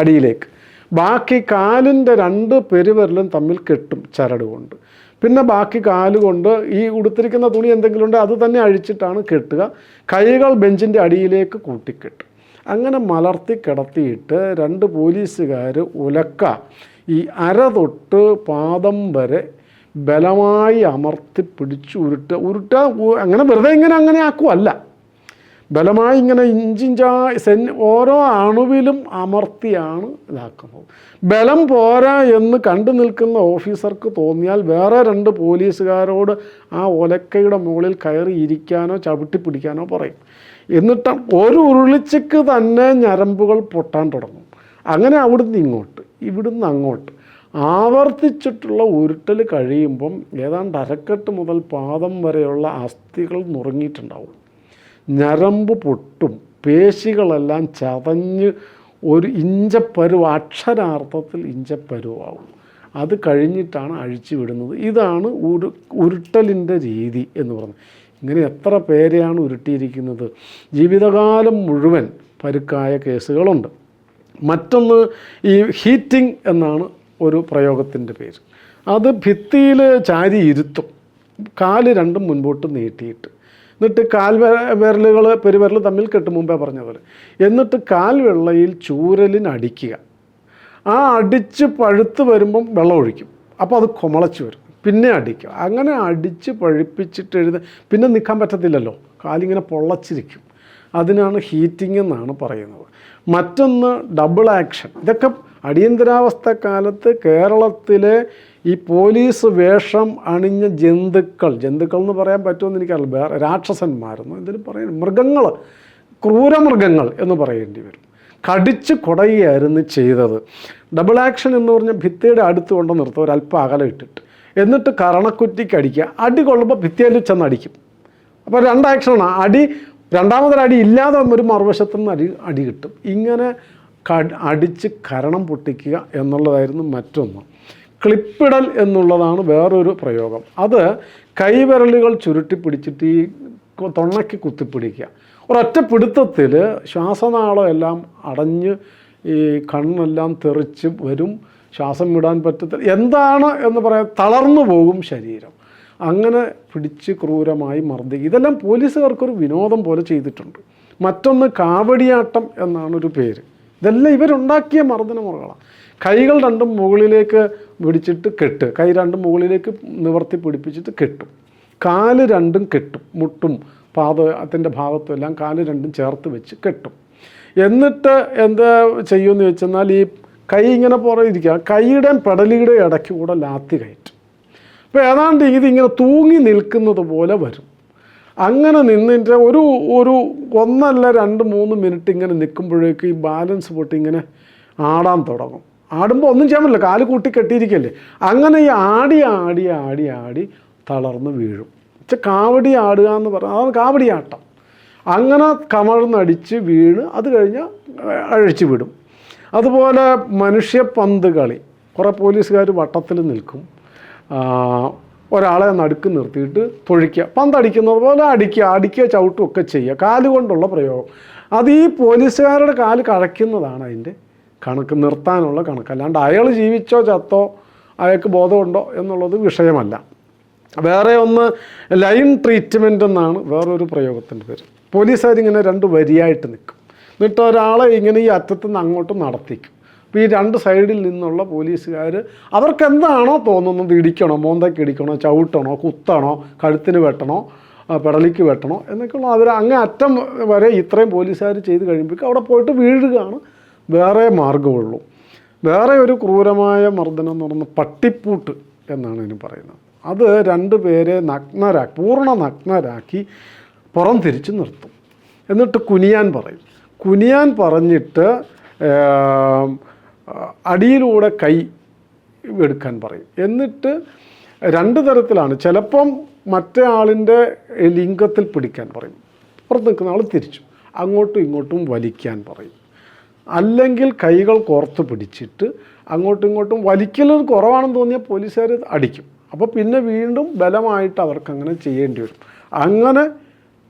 അടിയിലേക്ക്. ബാക്കി കാലിൻ്റെ 2 പെരുവിരലും തമ്മിൽ കെട്ടും ചരട് കൊണ്ട്. പിന്നെ ബാക്കി കാലുകൊണ്ട് ഈ ഉടുത്തിരിക്കുന്ന തുണി എന്തെങ്കിലും ഉണ്ടെങ്കിൽ അത് തന്നെ അഴിച്ചിട്ടാണ് കെട്ടുക. കൈകൾ ബെഞ്ചിൻ്റെ അടിയിലേക്ക് കൂട്ടിക്കെട്ടും. അങ്ങനെ മലർത്തി കിടത്തിയിട്ട് 2 പോലീസുകാർ ഉലക്ക ഈ അര തൊട്ട് പാദം വരെ ബലമായി അമർത്തി പിടിച്ച് ഉരുട്ട അങ്ങനെ വെറുതെ അങ്ങനെ ആക്കുമല്ല. ബലമായി ഇങ്ങനെ ഓരോ അണുവിലും അമർത്തിയാണ് ഇതാക്കുന്നത്. ബലം പോരാ എന്ന് കണ്ടു നിൽക്കുന്ന ഓഫീസർക്ക് തോന്നിയാൽ വേറെ 2 പോലീസുകാരോട് ആ ഒലക്കയുടെ മുകളിൽ കയറി ഇരിക്കാനോ ചവിട്ടിപ്പിടിക്കാനോ പറയും. എന്നിട്ട് ഒരു ഉരുളിച്ചയ്ക്ക് തന്നെ ഞരമ്പുകൾ പൊട്ടാൻ തുടങ്ങും. അങ്ങനെ അവിടുന്ന് ഇങ്ങോട്ട് ഇവിടുന്ന് അങ്ങോട്ട് ആവർത്തിച്ചിട്ടുള്ള ഉരുട്ടൽ കഴിയുമ്പം ഏതാണ്ട് അരക്കെട്ട് മുതൽ പാദം വരെയുള്ള അസ്ഥികൾ നുറുങ്ങിയിട്ടുണ്ടാവും. ഞരമ്പ് പൊട്ടും, പേശികളെല്ലാം ചതഞ്ഞ് ഒരു ഇഞ്ചപ്പരുവ്, അക്ഷരാർത്ഥത്തിൽ ഇഞ്ചപ്പരുവാകും. അത് കഴിഞ്ഞിട്ടാണ് അഴിച്ചു വിടുന്നത്. ഇതാണ് ഉരുട്ടലിൻ്റെ രീതി എന്ന് പറയുന്നത്. ഇങ്ങനെ എത്ര പേരെയാണ് ഉരുട്ടിയിരിക്കുന്നത്. ജീവിതകാലം മുഴുവൻ പരുക്കായ കേസുകളുണ്ട്. മറ്റൊന്ന് ഈ ഹീറ്റിംഗ് എന്നാണ് ഒരു പ്രയോഗത്തിൻ്റെ പേര്. അത് ഭിത്തിയിൽ ചാരി ഇരുത്തും, കാല് രണ്ടും മുൻപോട്ട് നീട്ടിയിട്ട്, എന്നിട്ട് വിരലുകൾ പെരുവിരൽ തമ്മിൽ കെട്ടും, മുമ്പേ പറഞ്ഞ പോലെ. എന്നിട്ട് കാൽവെള്ളയിൽ ചൂരലിനടിക്കുക. ആ അടിച്ച് പഴുത്ത് വരുമ്പം വെള്ളം ഒഴിക്കും. അപ്പോൾ അത് കുമളച്ച് വരും. പിന്നെ അടിക്കുക. അങ്ങനെ അടിച്ച് പഴുപ്പിച്ചിട്ട് പിന്നെ നിൽക്കാൻ പറ്റത്തില്ലല്ലോ, കാലിങ്ങനെ പൊള്ളച്ചിരിക്കും. അതിനാണ് ഹീറ്റിംഗ് എന്നാണ് പറയുന്നത്. മറ്റൊന്ന് ഡബിൾ ആക്ഷൻ. ഇതൊക്കെ അടിയന്തരാവസ്ഥ കാലത്ത് കേരളത്തിലെ ഈ പോലീസ് വേഷം അണിഞ്ഞ ജന്തുക്കൾ എന്ന് പറയാൻ പറ്റുമെന്ന് എനിക്കറിയില്ല, വേറെ രാക്ഷസന്മാരെന്ന് ഇതിന് പറയുന്നത്, മൃഗങ്ങൾ, ക്രൂരമൃഗങ്ങൾ എന്ന് പറയേണ്ടി വരും. കടിച്ച് കുടയുകയായിരുന്നു ചെയ്തത്. ഡബിൾ ആക്ഷൻ എന്ന് പറഞ്ഞാൽ ഭിത്തിയുടെ അടുത്ത് കൊണ്ട് നിർത്തുക, ഒരല്പം അകലം ഇട്ടിട്ട്, എന്നിട്ട് കരണക്കുറ്റിക്ക് അടിക്കുക. അടി കൊള്ളുമ്പോൾ ഭിത്തിയിൽ ചെന്ന് അടിക്കും. അപ്പോൾ 2 ആക്ഷനാണ്. രണ്ടാമതൊരടി ഇല്ലാതെ ഒരു മറുവശത്തു നിന്ന് അടി കിട്ടും. ഇങ്ങനെ അടിച്ച് കരണം പൊട്ടിക്കുക എന്നുള്ളതായിരുന്നു മറ്റൊന്ന്. ക്ലിപ്പിടൽ എന്നുള്ളതാണ് വേറൊരു പ്രയോഗം. അത് കൈവിരലുകൾ ചുരുട്ടി പിടിച്ചിട്ട് ഈ തൊണ്ണയ്ക്ക് കുത്തിപ്പിടിക്കുക. ഒരൊറ്റ പിടുത്തത്തിൽ ശ്വാസനാളം എല്ലാം അടഞ്ഞ് ഈ കണ്ണെല്ലാം തെറിച്ച് വരും, ശ്വാസം വിടാൻ പറ്റത്തില്ല. എന്താണ് എന്ന് പറയാൻ, തളർന്നു പോകും ശരീരം. അങ്ങനെ പിടിച്ച് ക്രൂരമായി മർദ്ദിക്കുക. ഇതെല്ലാം പോലീസുകാർക്കൊരു വിനോദം പോലെ ചെയ്തിട്ടുണ്ട്. മറ്റൊന്ന് കാവടിയാട്ടം എന്നാണൊരു പേര്. ഇതെല്ലാം ഇവരുണ്ടാക്കിയ മർദ്ദന മുറകളാണ്. കൈകൾ രണ്ടും മുകളിലേക്ക് പിടിച്ചിട്ട് കെട്ട്, കൈ രണ്ടും മുകളിലേക്ക് നിവർത്തി പിടിപ്പിച്ചിട്ട് കെട്ടും, കാല് രണ്ടും കെട്ടും, മുട്ടും പാദത്തിൻ്റെ ഭാഗത്തും എല്ലാം കാല് രണ്ടും ചേർത്ത് വെച്ച് കെട്ടും. എന്നിട്ട് എന്താ ചെയ്യുമെന്ന് വെച്ചെന്നാൽ ഈ കൈ ഇങ്ങനെ പുറകിരിക്കുക, കൈയുടെയും പെടലിയുടെയും ഇടയ്ക്ക് കൂടെ ലാത്തി കയറ്റും. അപ്പോൾ ഏതാണ്ട് ഇതിങ്ങനെ തൂങ്ങി നിൽക്കുന്നത് പോലെ വരും. അങ്ങനെ നിന്നിട്ട് ഒരു 1 അല്ല 2 3 മിനിറ്റ് ഇങ്ങനെ നിൽക്കുമ്പോഴേക്ക് ഈ ബാലൻസ് പൊട്ടി ഇങ്ങനെ ആടാൻ തുടങ്ങും. ആടുമ്പോൾ ഒന്നും ചെയ്യാൻ പറ്റില്ല, കാല് കൂട്ടി കെട്ടിയിരിക്കല്ലേ. അങ്ങനെ ഈ ആടി തളർന്ന് വീഴും. കാവടി ആടുക എന്ന് പറഞ്ഞാൽ അതാണ് കാവടിയാട്ടം. അങ്ങനെ കമഴ്ന്നടിച്ച് വീണ് അത് കഴിഞ്ഞ് അഴിച്ചു വിടും. അതുപോലെ മനുഷ്യപ്പന്ത് കളി. കുറേ പോലീസുകാർ വട്ടത്തിൽ നിൽക്കും, ഒരാളെ നടുക്ക് നിർത്തിയിട്ട് തൊഴിക്കുക, പന്തടിക്കുന്നത് പോലെ അടിക്കുക ചവിട്ടുമൊക്കെ ചെയ്യുക, കാലുകൊണ്ടുള്ള പ്രയോഗം. അത് ഈ പോലീസുകാരുടെ കാല് കഴയ്ക്കുന്നതാണ് അതിൻ്റെ കണക്ക്, നിർത്താനുള്ള കണക്ക്. അല്ലാണ്ട് അയാൾ ജീവിച്ചോ ചത്തോ അയാൾക്ക് ബോധമുണ്ടോ എന്നുള്ളത് വിഷയമല്ല. വേറെ ഒന്ന് ലൈൻ ട്രീറ്റ്മെൻറ്റ് എന്നാണ് വേറൊരു പ്രയോഗത്തിൻ്റെ പേര്. പോലീസുകാരിങ്ങനെ 2 വരിയായിട്ട് നിൽക്കും, എന്നിട്ട് ഒരാളെ ഇങ്ങനെ ഈ അറ്റത്തു നിന്ന് അങ്ങോട്ട് നടത്തിക്കും. അപ്പോൾ ഈ 2 സൈഡിൽ നിന്നുള്ള പോലീസുകാർ അവർക്ക് എന്താണോ തോന്നുന്നത്, ഇടിക്കണോ, മോന്തയ്ക്ക് ഇടിക്കണോ, ചവിട്ടണോ, കുത്തണോ, കഴുത്തിന് വെട്ടണോ, പെടലിക്ക് വെട്ടണോ എന്നൊക്കെയുള്ള അവർ അങ്ങേ അറ്റം വരെ ഇത്രയും പോലീസുകാർ ചെയ്ത് കഴിയുമ്പോഴേക്കും അവിടെ പോയിട്ട് വീഴുകയാണ് വേറെ മാർഗമുള്ളൂ. വേറെ ഒരു ക്രൂരമായ മർദ്ദനം എന്ന് പറയുന്നത് പട്ടിപ്പൂട്ട് എന്നാണ് ഇതിന് പറയുന്നത്. അത് 2 പേരെ പൂർണ്ണ നഗ്നരാക്കി പുറം തിരിച്ച് നിർത്തും. എന്നിട്ട് കുനിയാൻ പറയും. കുനിയാൻ പറഞ്ഞിട്ട് അടിയിലൂടെ കൈ എടുക്കാൻ പറയും. എന്നിട്ട് 2 തരത്തിലാണ്. ചിലപ്പം മറ്റേ ആളിൻ്റെ ലിംഗത്തിൽ പിടിക്കാൻ പറയും, പുറത്ത് നിൽക്കുന്ന ആൾ തിരിച്ചു അങ്ങോട്ടും ഇങ്ങോട്ടും വലിക്കാൻ പറയും. അല്ലെങ്കിൽ കൈകൾ കോർത്ത് പിടിച്ചിട്ട് അങ്ങോട്ടും ഇങ്ങോട്ടും വലിക്കൽ കുറവാണെന്ന് തോന്നിയാൽ പോലീസുകാർ അടിക്കും. അപ്പോൾ പിന്നെ വീണ്ടും ബലമായിട്ട് അവർക്കങ്ങനെ ചെയ്യേണ്ടി വരും. അങ്ങനെ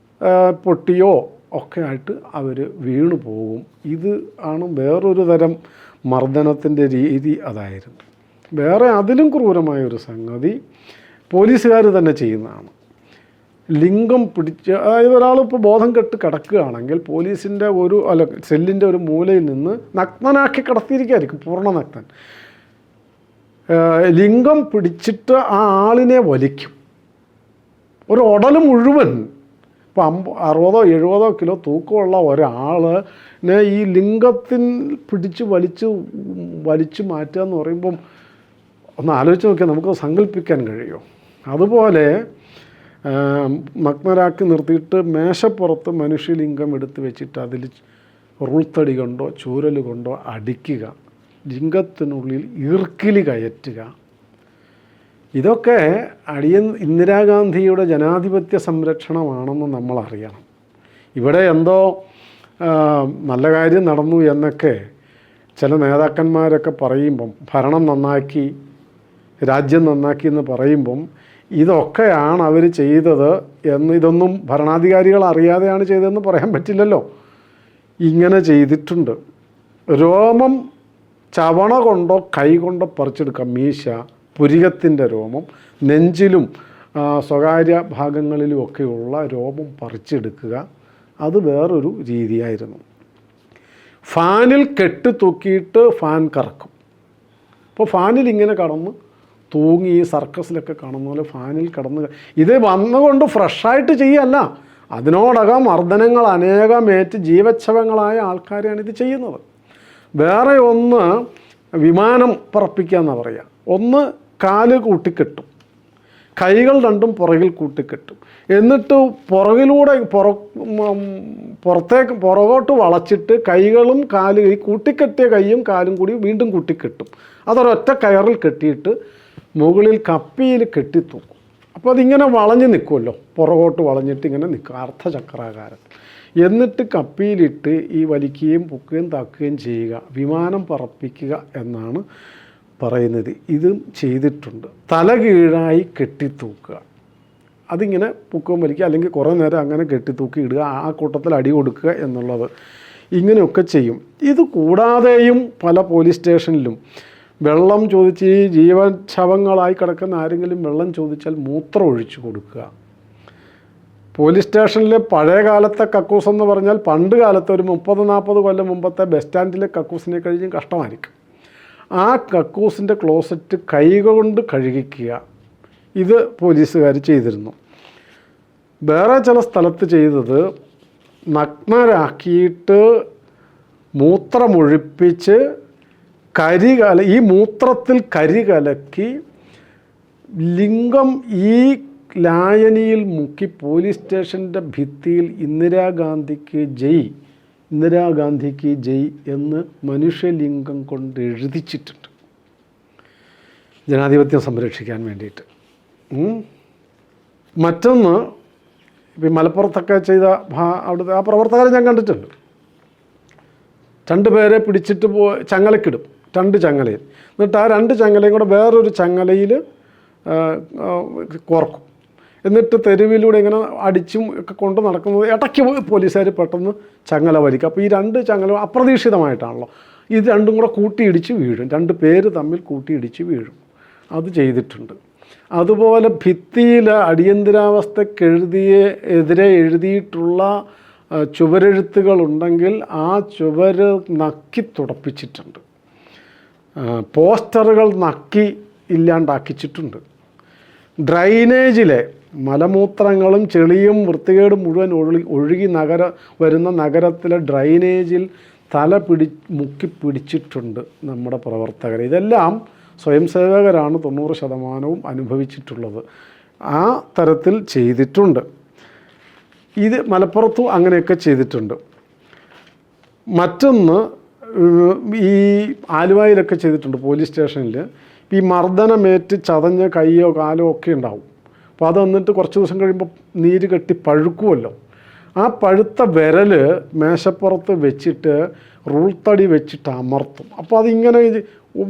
പൊട്ടിയോ ഒക്കെ ആയിട്ട് അവർ വീണു പോകും. ഇത് ആണ് വേറൊരു തരം മർദ്ദനത്തിൻ്റെ രീതി. അതായിരുന്നു വേറെ അതിലും ക്രൂരമായൊരു സംഗതി പോലീസുകാർ തന്നെ ചെയ്യുന്നതാണ്. ലിംഗം പിടിച്ച്, അതായത് ഒരാളിപ്പോൾ ബോധം കെട്ട് കിടക്കുകയാണെങ്കിൽ പോലീസിൻ്റെ സെല്ലിൻ്റെ ഒരു മൂലയിൽ നിന്ന് നഗ്നനാക്കി കിടത്തിയിരിക്കുകയായിരിക്കും, പൂർണ്ണ നഗ്നൻ. ലിംഗം പിടിച്ചിട്ട് ആ ആളിനെ വലിക്കും, ഒരു ഉടൽ മുഴുവൻ ഇപ്പോൾ 60-70 കിലോ തൂക്കമുള്ള ഒരാളിനെ ഈ ലിംഗത്തിൽ പിടിച്ച് വലിച്ചു മാറ്റുക എന്ന് പറയുമ്പം ഒന്ന് ആലോചിച്ച് നോക്കിയാൽ നമുക്ക് സങ്കല്പിക്കാൻ കഴിയുമോ? അതുപോലെ നഗ്നരാക്കി നിർത്തിയിട്ട് മേശപ്പുറത്ത് മനുഷ്യലിംഗം എടുത്ത് വെച്ചിട്ട് അതിൽ ഉരുൾത്തടി കൊണ്ടോ ചൂരൽ കൊണ്ടോ അടിക്കുക, ലിംഗത്തിനുള്ളിൽ ഈർക്കിലി കയറ്റുക, ഇതൊക്കെ ഇന്ദിരാഗാന്ധിയുടെ ജനാധിപത്യ സംരക്ഷണമാണെന്ന് നമ്മൾ അറിയണം. ഇവിടെ എന്തോ നല്ല കാര്യം നടന്നു എന്നൊക്കെ ചില നേതാക്കന്മാരൊക്കെ പറയുമ്പം, ഭരണം നന്നാക്കി രാജ്യം നന്നാക്കി എന്ന് പറയുമ്പം ഇതൊക്കെയാണ് അവർ ചെയ്തത് എന്ന്, ഇതൊന്നും ഭരണാധികാരികൾ അറിയാതെയാണ് ചെയ്തതെന്ന് പറയാൻ പറ്റില്ലല്ലോ. ഇങ്ങനെ ചെയ്തിട്ടുണ്ട്. രോമം ചവണ കൊണ്ടോ കൈ കൊണ്ടോ പറിച്ചെടുക്കാം. മീശ, പുരികത്തിൻ്റെ രോമം, നെഞ്ചിലും സ്വകാര്യ ഭാഗങ്ങളിലുമൊക്കെയുള്ള രോമം പറിച്ചെടുക്കുക, അത് വേറൊരു രീതിയായിരുന്നു. ഫാനിൽ കെട്ടി ഫാൻ കറക്കും. അപ്പോൾ ഫാനിൽ ഇങ്ങനെ കടന്ന് തൂങ്ങി, ഈ സർക്കസിലൊക്കെ കാണുന്ന പോലെ ഫാനിൽ കടന്ന്, ഇത് വന്നുകൊണ്ട് ഫ്രഷായിട്ട് ചെയ്യല്ല, അതിനോടകം മർദ്ദനങ്ങൾ അനേകമേറ്റ് ജീവച്ഛവങ്ങളായ ആൾക്കാരാണ് ഇത് ചെയ്യുന്നത്. വേറെ ഒന്ന് വിമാനം പറപ്പിക്കുക എന്നാണ് പറയുക. ഒന്ന് കാല് കൂട്ടിക്കെട്ടും, കൈകൾ രണ്ടും പുറകിൽ കൂട്ടിക്കെട്ടും, എന്നിട്ട് പുറകിലൂടെ പുറകോട്ട് വളച്ചിട്ട് കൈകളും ഈ കൂട്ടിക്കെട്ടിയ കൈയും കാലും കൂടി വീണ്ടും കൂട്ടിക്കെട്ടും. അതൊരൊറ്റ കയറിൽ കെട്ടിയിട്ട് മുകളിൽ കപ്പിയിൽ കെട്ടിത്തൂക്കും. അപ്പോൾ അതിങ്ങനെ വളഞ്ഞ് നിൽക്കുമല്ലോ, പുറകോട്ട് വളഞ്ഞിട്ട് ഇങ്ങനെ നിൽക്കും അർദ്ധചക്രാകാരം. എന്നിട്ട് കപ്പിയിലിട്ട് ഈ വലിക്കുകയും പൊക്കുകയും താക്കുകയും ചെയ്യുക, വിമാനം പറപ്പിക്കുക എന്നാണ് പറയുന്നത്. ഇതും ചെയ്തിട്ടുണ്ട്. തല കീഴായി കെട്ടിത്തൂക്കുക, അതിങ്ങനെ പൊക്കുകയും വലിക്കുക, അല്ലെങ്കിൽ കുറേ നേരം അങ്ങനെ കെട്ടിത്തൂക്കി ഇടുക, ആ കൂട്ടത്തിൽ അടി കൊടുക്കുക എന്നുള്ളത്, ഇങ്ങനെയൊക്കെ ചെയ്യും. ഇത് കൂടാതെയും പല പോലീസ് സ്റ്റേഷനിലും വെള്ളം ചോദിച്ച്, ഈ ജീവച്ഛവങ്ങളായി കിടക്കുന്ന ആരെങ്കിലും വെള്ളം ചോദിച്ചാൽ മൂത്രം ഒഴിച്ചു കൊടുക്കുക. പോലീസ് സ്റ്റേഷനിലെ പഴയ കാലത്തെ കക്കൂസ് എന്ന് പറഞ്ഞാൽ പണ്ട് കാലത്ത് ഒരു 30-40 കൊല്ലം മുമ്പത്തെ ബസ് സ്റ്റാൻഡിലെ കക്കൂസിനെ കഴിഞ്ഞും കഷ്ടമായിരിക്കും. ആ കക്കൂസിൻ്റെ ക്ലോസറ്റ് കൈകൊണ്ട് കഴുകിക്കുക, ഇത് പോലീസുകാർ ചെയ്തിരുന്നു. വേറെ ചില സ്ഥലത്ത് ചെയ്തത് നഗ്നരാക്കിയിട്ട് മൂത്രമൊഴിപ്പിച്ച് ഈ മൂത്രത്തിൽ കരി കലക്കി ലിംഗം ഈ ലായനിയിൽ മുക്കി പോലീസ് സ്റ്റേഷൻ്റെ ഭിത്തിയിൽ ഇന്ദിരാഗാന്ധിക്ക് ജയ് എന്ന് മനുഷ്യലിംഗം കൊണ്ട് എഴുതിച്ചിട്ടുണ്ട്, ജനാധിപത്യം സംരക്ഷിക്കാൻ വേണ്ടിയിട്ട്. മറ്റൊന്ന്, ഇപ്പം മലപ്പുറത്തൊക്കെ ചെയ്ത അവിടുത്തെ ആ പ്രവർത്തകരെ ഞാൻ കണ്ടിട്ടുണ്ട്. 2 പേരെ പിടിച്ചിട്ട് ചങ്ങലക്കിടും, 2 ചങ്ങലയിൽ, എന്നിട്ട് ആ 2 ചങ്ങലയും കൂടെ വേറൊരു ചങ്ങലയിൽ കോർക്കും. എന്നിട്ട് തെരുവിലൂടെ ഇങ്ങനെ അടിച്ചും ഒക്കെ കൊണ്ട് നടക്കുന്നത് ഇടയ്ക്ക് പോലീസുകാർ പെട്ടെന്ന് ചങ്ങല വലിക്കും. അപ്പോൾ ഈ 2 ചങ്ങല അപ്രതീക്ഷിതമായിട്ടാണല്ലോ, ഇത് രണ്ടും കൂടെ കൂട്ടിയിടിച്ച് വീഴും, 2 പേര് തമ്മിൽ കൂട്ടിയിടിച്ച് വീഴും. അത് ചെയ്തിട്ടുണ്ട്. അതുപോലെ ഭിത്തിയിൽ അടിയന്തരാവസ്ഥക്കെതിരെ എഴുതിയിട്ടുള്ള ചുവരെഴുത്തുകളുണ്ടെങ്കിൽ ആ ചുവര് നക്കി തുടപ്പിച്ചിട്ടുണ്ട്. പോസ്റ്ററുകൾ നക്കി ഇല്ലാണ്ടാക്കിച്ചിട്ടുണ്ട്. ഡ്രൈനേജിലെ മലമൂത്രങ്ങളും ചെളിയും വൃത്തികേടും മുഴുവൻ ഒഴുകി വരുന്ന നഗരത്തിലെ ഡ്രൈനേജിൽ മുക്കി പിടിച്ചിട്ടുണ്ട് നമ്മുടെ പ്രവർത്തകർ. ഇതെല്ലാം സ്വയം സേവകരാണ് 90% അനുഭവിച്ചിട്ടുള്ളത്. ആ തരത്തിൽ ചെയ്തിട്ടുണ്ട്. ഇത് മലപ്പുറത്തും അങ്ങനെയൊക്കെ ചെയ്തിട്ടുണ്ട്. മറ്റൊന്ന്, ഈ ആലുവയിലൊക്കെ ചെയ്തിട്ടുണ്ട്. പോലീസ് സ്റ്റേഷനിൽ ഈ മർദ്ദനമേറ്റ് ചതഞ്ഞ കൈയോ കാലോ ഒക്കെ ഉണ്ടാവും. അപ്പോൾ അത് വന്നിട്ട് കുറച്ച് ദിവസം കഴിയുമ്പോൾ നീര് കെട്ടി പഴുക്കുമല്ലോ. ആ പഴുത്ത വിരൽ മേശപ്പുറത്ത് വെച്ചിട്ട് റൂൾത്തടി വെച്ചിട്ട് അമർത്തും. അപ്പോൾ അതിങ്ങനെ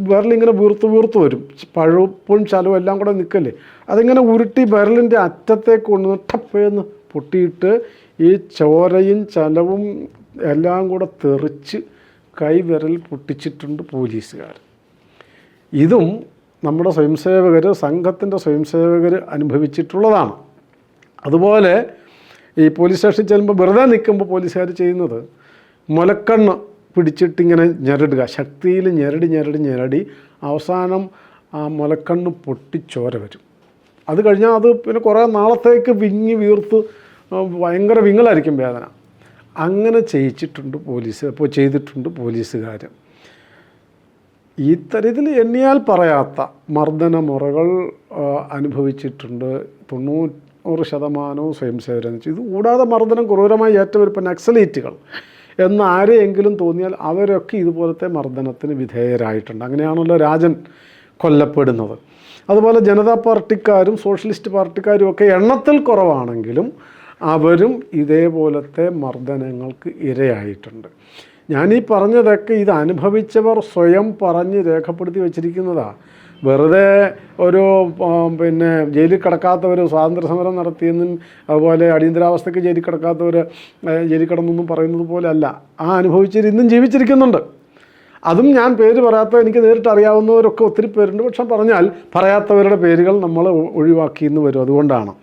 വിരലിങ്ങനെ വീർത്ത് വരും, പഴുപ്പും ചലവും എല്ലാം കൂടെ നിൽക്കല്ലേ, അതിങ്ങനെ ഉരുട്ടി വിരലിൻ്റെ അറ്റത്തേക്ക് കൊണ്ടുവന്ന് ടപ്പേന്ന് പൊട്ടിയിട്ട് ഈ ചോരയും ചലവും എല്ലാം കൂടെ തെറിച്ച് കൈവിരൽ പൊട്ടിച്ചിട്ടുണ്ട് പോലീസുകാർ. ഇതും നമ്മുടെ സ്വയംസേവകർ, സംഘത്തിൻ്റെ സ്വയംസേവകർ അനുഭവിച്ചിട്ടുള്ളതാണ്. അതുപോലെ ഈ പോലീസ് സ്റ്റേഷനിൽ ചെല്ലുമ്പോൾ വെറുതെ നിൽക്കുമ്പോൾ പോലീസുകാർ ചെയ്യുന്നത് മുലക്കണ്ണ് പിടിച്ചിട്ടിങ്ങനെ ഞെരടുക, ശക്തിയിൽ ഞെരടി അവസാനം ആ മുലക്കണ്ണ് പൊട്ടി ചോര വരും. അത് കഴിഞ്ഞാൽ അത് പിന്നെ കുറേ നാളത്തേക്ക് വിങ്ങി വീർത്ത് ഭയങ്കര വിങ്ങലായിരിക്കും വേദന. അങ്ങനെ ചെയ്യിച്ചിട്ടുണ്ട് ചെയ്തിട്ടുണ്ട് പോലീസുകാർ. ഈ തരത്തിൽ എണ്ണിയാൽ പറയാത്ത മർദ്ദനമുറകൾ അനുഭവിച്ചിട്ടുണ്ട് 90% സ്വയം സേവനം ചെയ്തു. ഇത് കൂടാതെ മർദ്ദനം ക്രൂരമായി ഏറ്റവരിപ്പം നക്സലൈറ്റുകൾ എന്ന് ആരെയെങ്കിലും തോന്നിയാൽ അവരൊക്കെ ഇതുപോലത്തെ മർദ്ദനത്തിന് വിധേയരായിട്ടുണ്ട്. അങ്ങനെയാണല്ലോ രാജൻ കൊല്ലപ്പെടുന്നത്. അതുപോലെ ജനതാ പാർട്ടിക്കാരും സോഷ്യലിസ്റ്റ് പാർട്ടിക്കാരും ഒക്കെ എണ്ണത്തിൽ കുറവാണെങ്കിലും അവരും ഇതേപോലത്തെ മർദ്ദനങ്ങൾക്ക് ഇരയായിട്ടുണ്ട്. ഞാനീ പറഞ്ഞതൊക്കെ ഇത് അനുഭവിച്ചവർ സ്വയം പറഞ്ഞ് രേഖപ്പെടുത്തി വച്ചിരിക്കുന്നതാണ്. വെറുതെ ഒരു ജയിലിൽ കിടക്കാത്തവർ സ്വാതന്ത്ര്യ സമരം നടത്തിയെന്നും അതുപോലെ അടിയന്തരാവസ്ഥയ്ക്ക് ജയിലിൽ കിടക്കാത്തവർ ജയിലിൽ കിടന്നൊന്നും പറയുന്നത് പോലെ അല്ല. ആ അനുഭവിച്ചവർ ഇന്നും ജീവിച്ചിരിക്കുന്നുണ്ട്. അതും ഞാൻ പേര് പറയാത്ത എനിക്ക് നേരിട്ട് അറിയാവുന്നവരൊക്കെ ഒത്തിരി പേരുണ്ട്. പക്ഷെ പറഞ്ഞാൽ പറയാത്തവരുടെ പേരുകൾ നമ്മൾ ഒഴിവാക്കിയെന്ന് വരും. അതുകൊണ്ടാണ്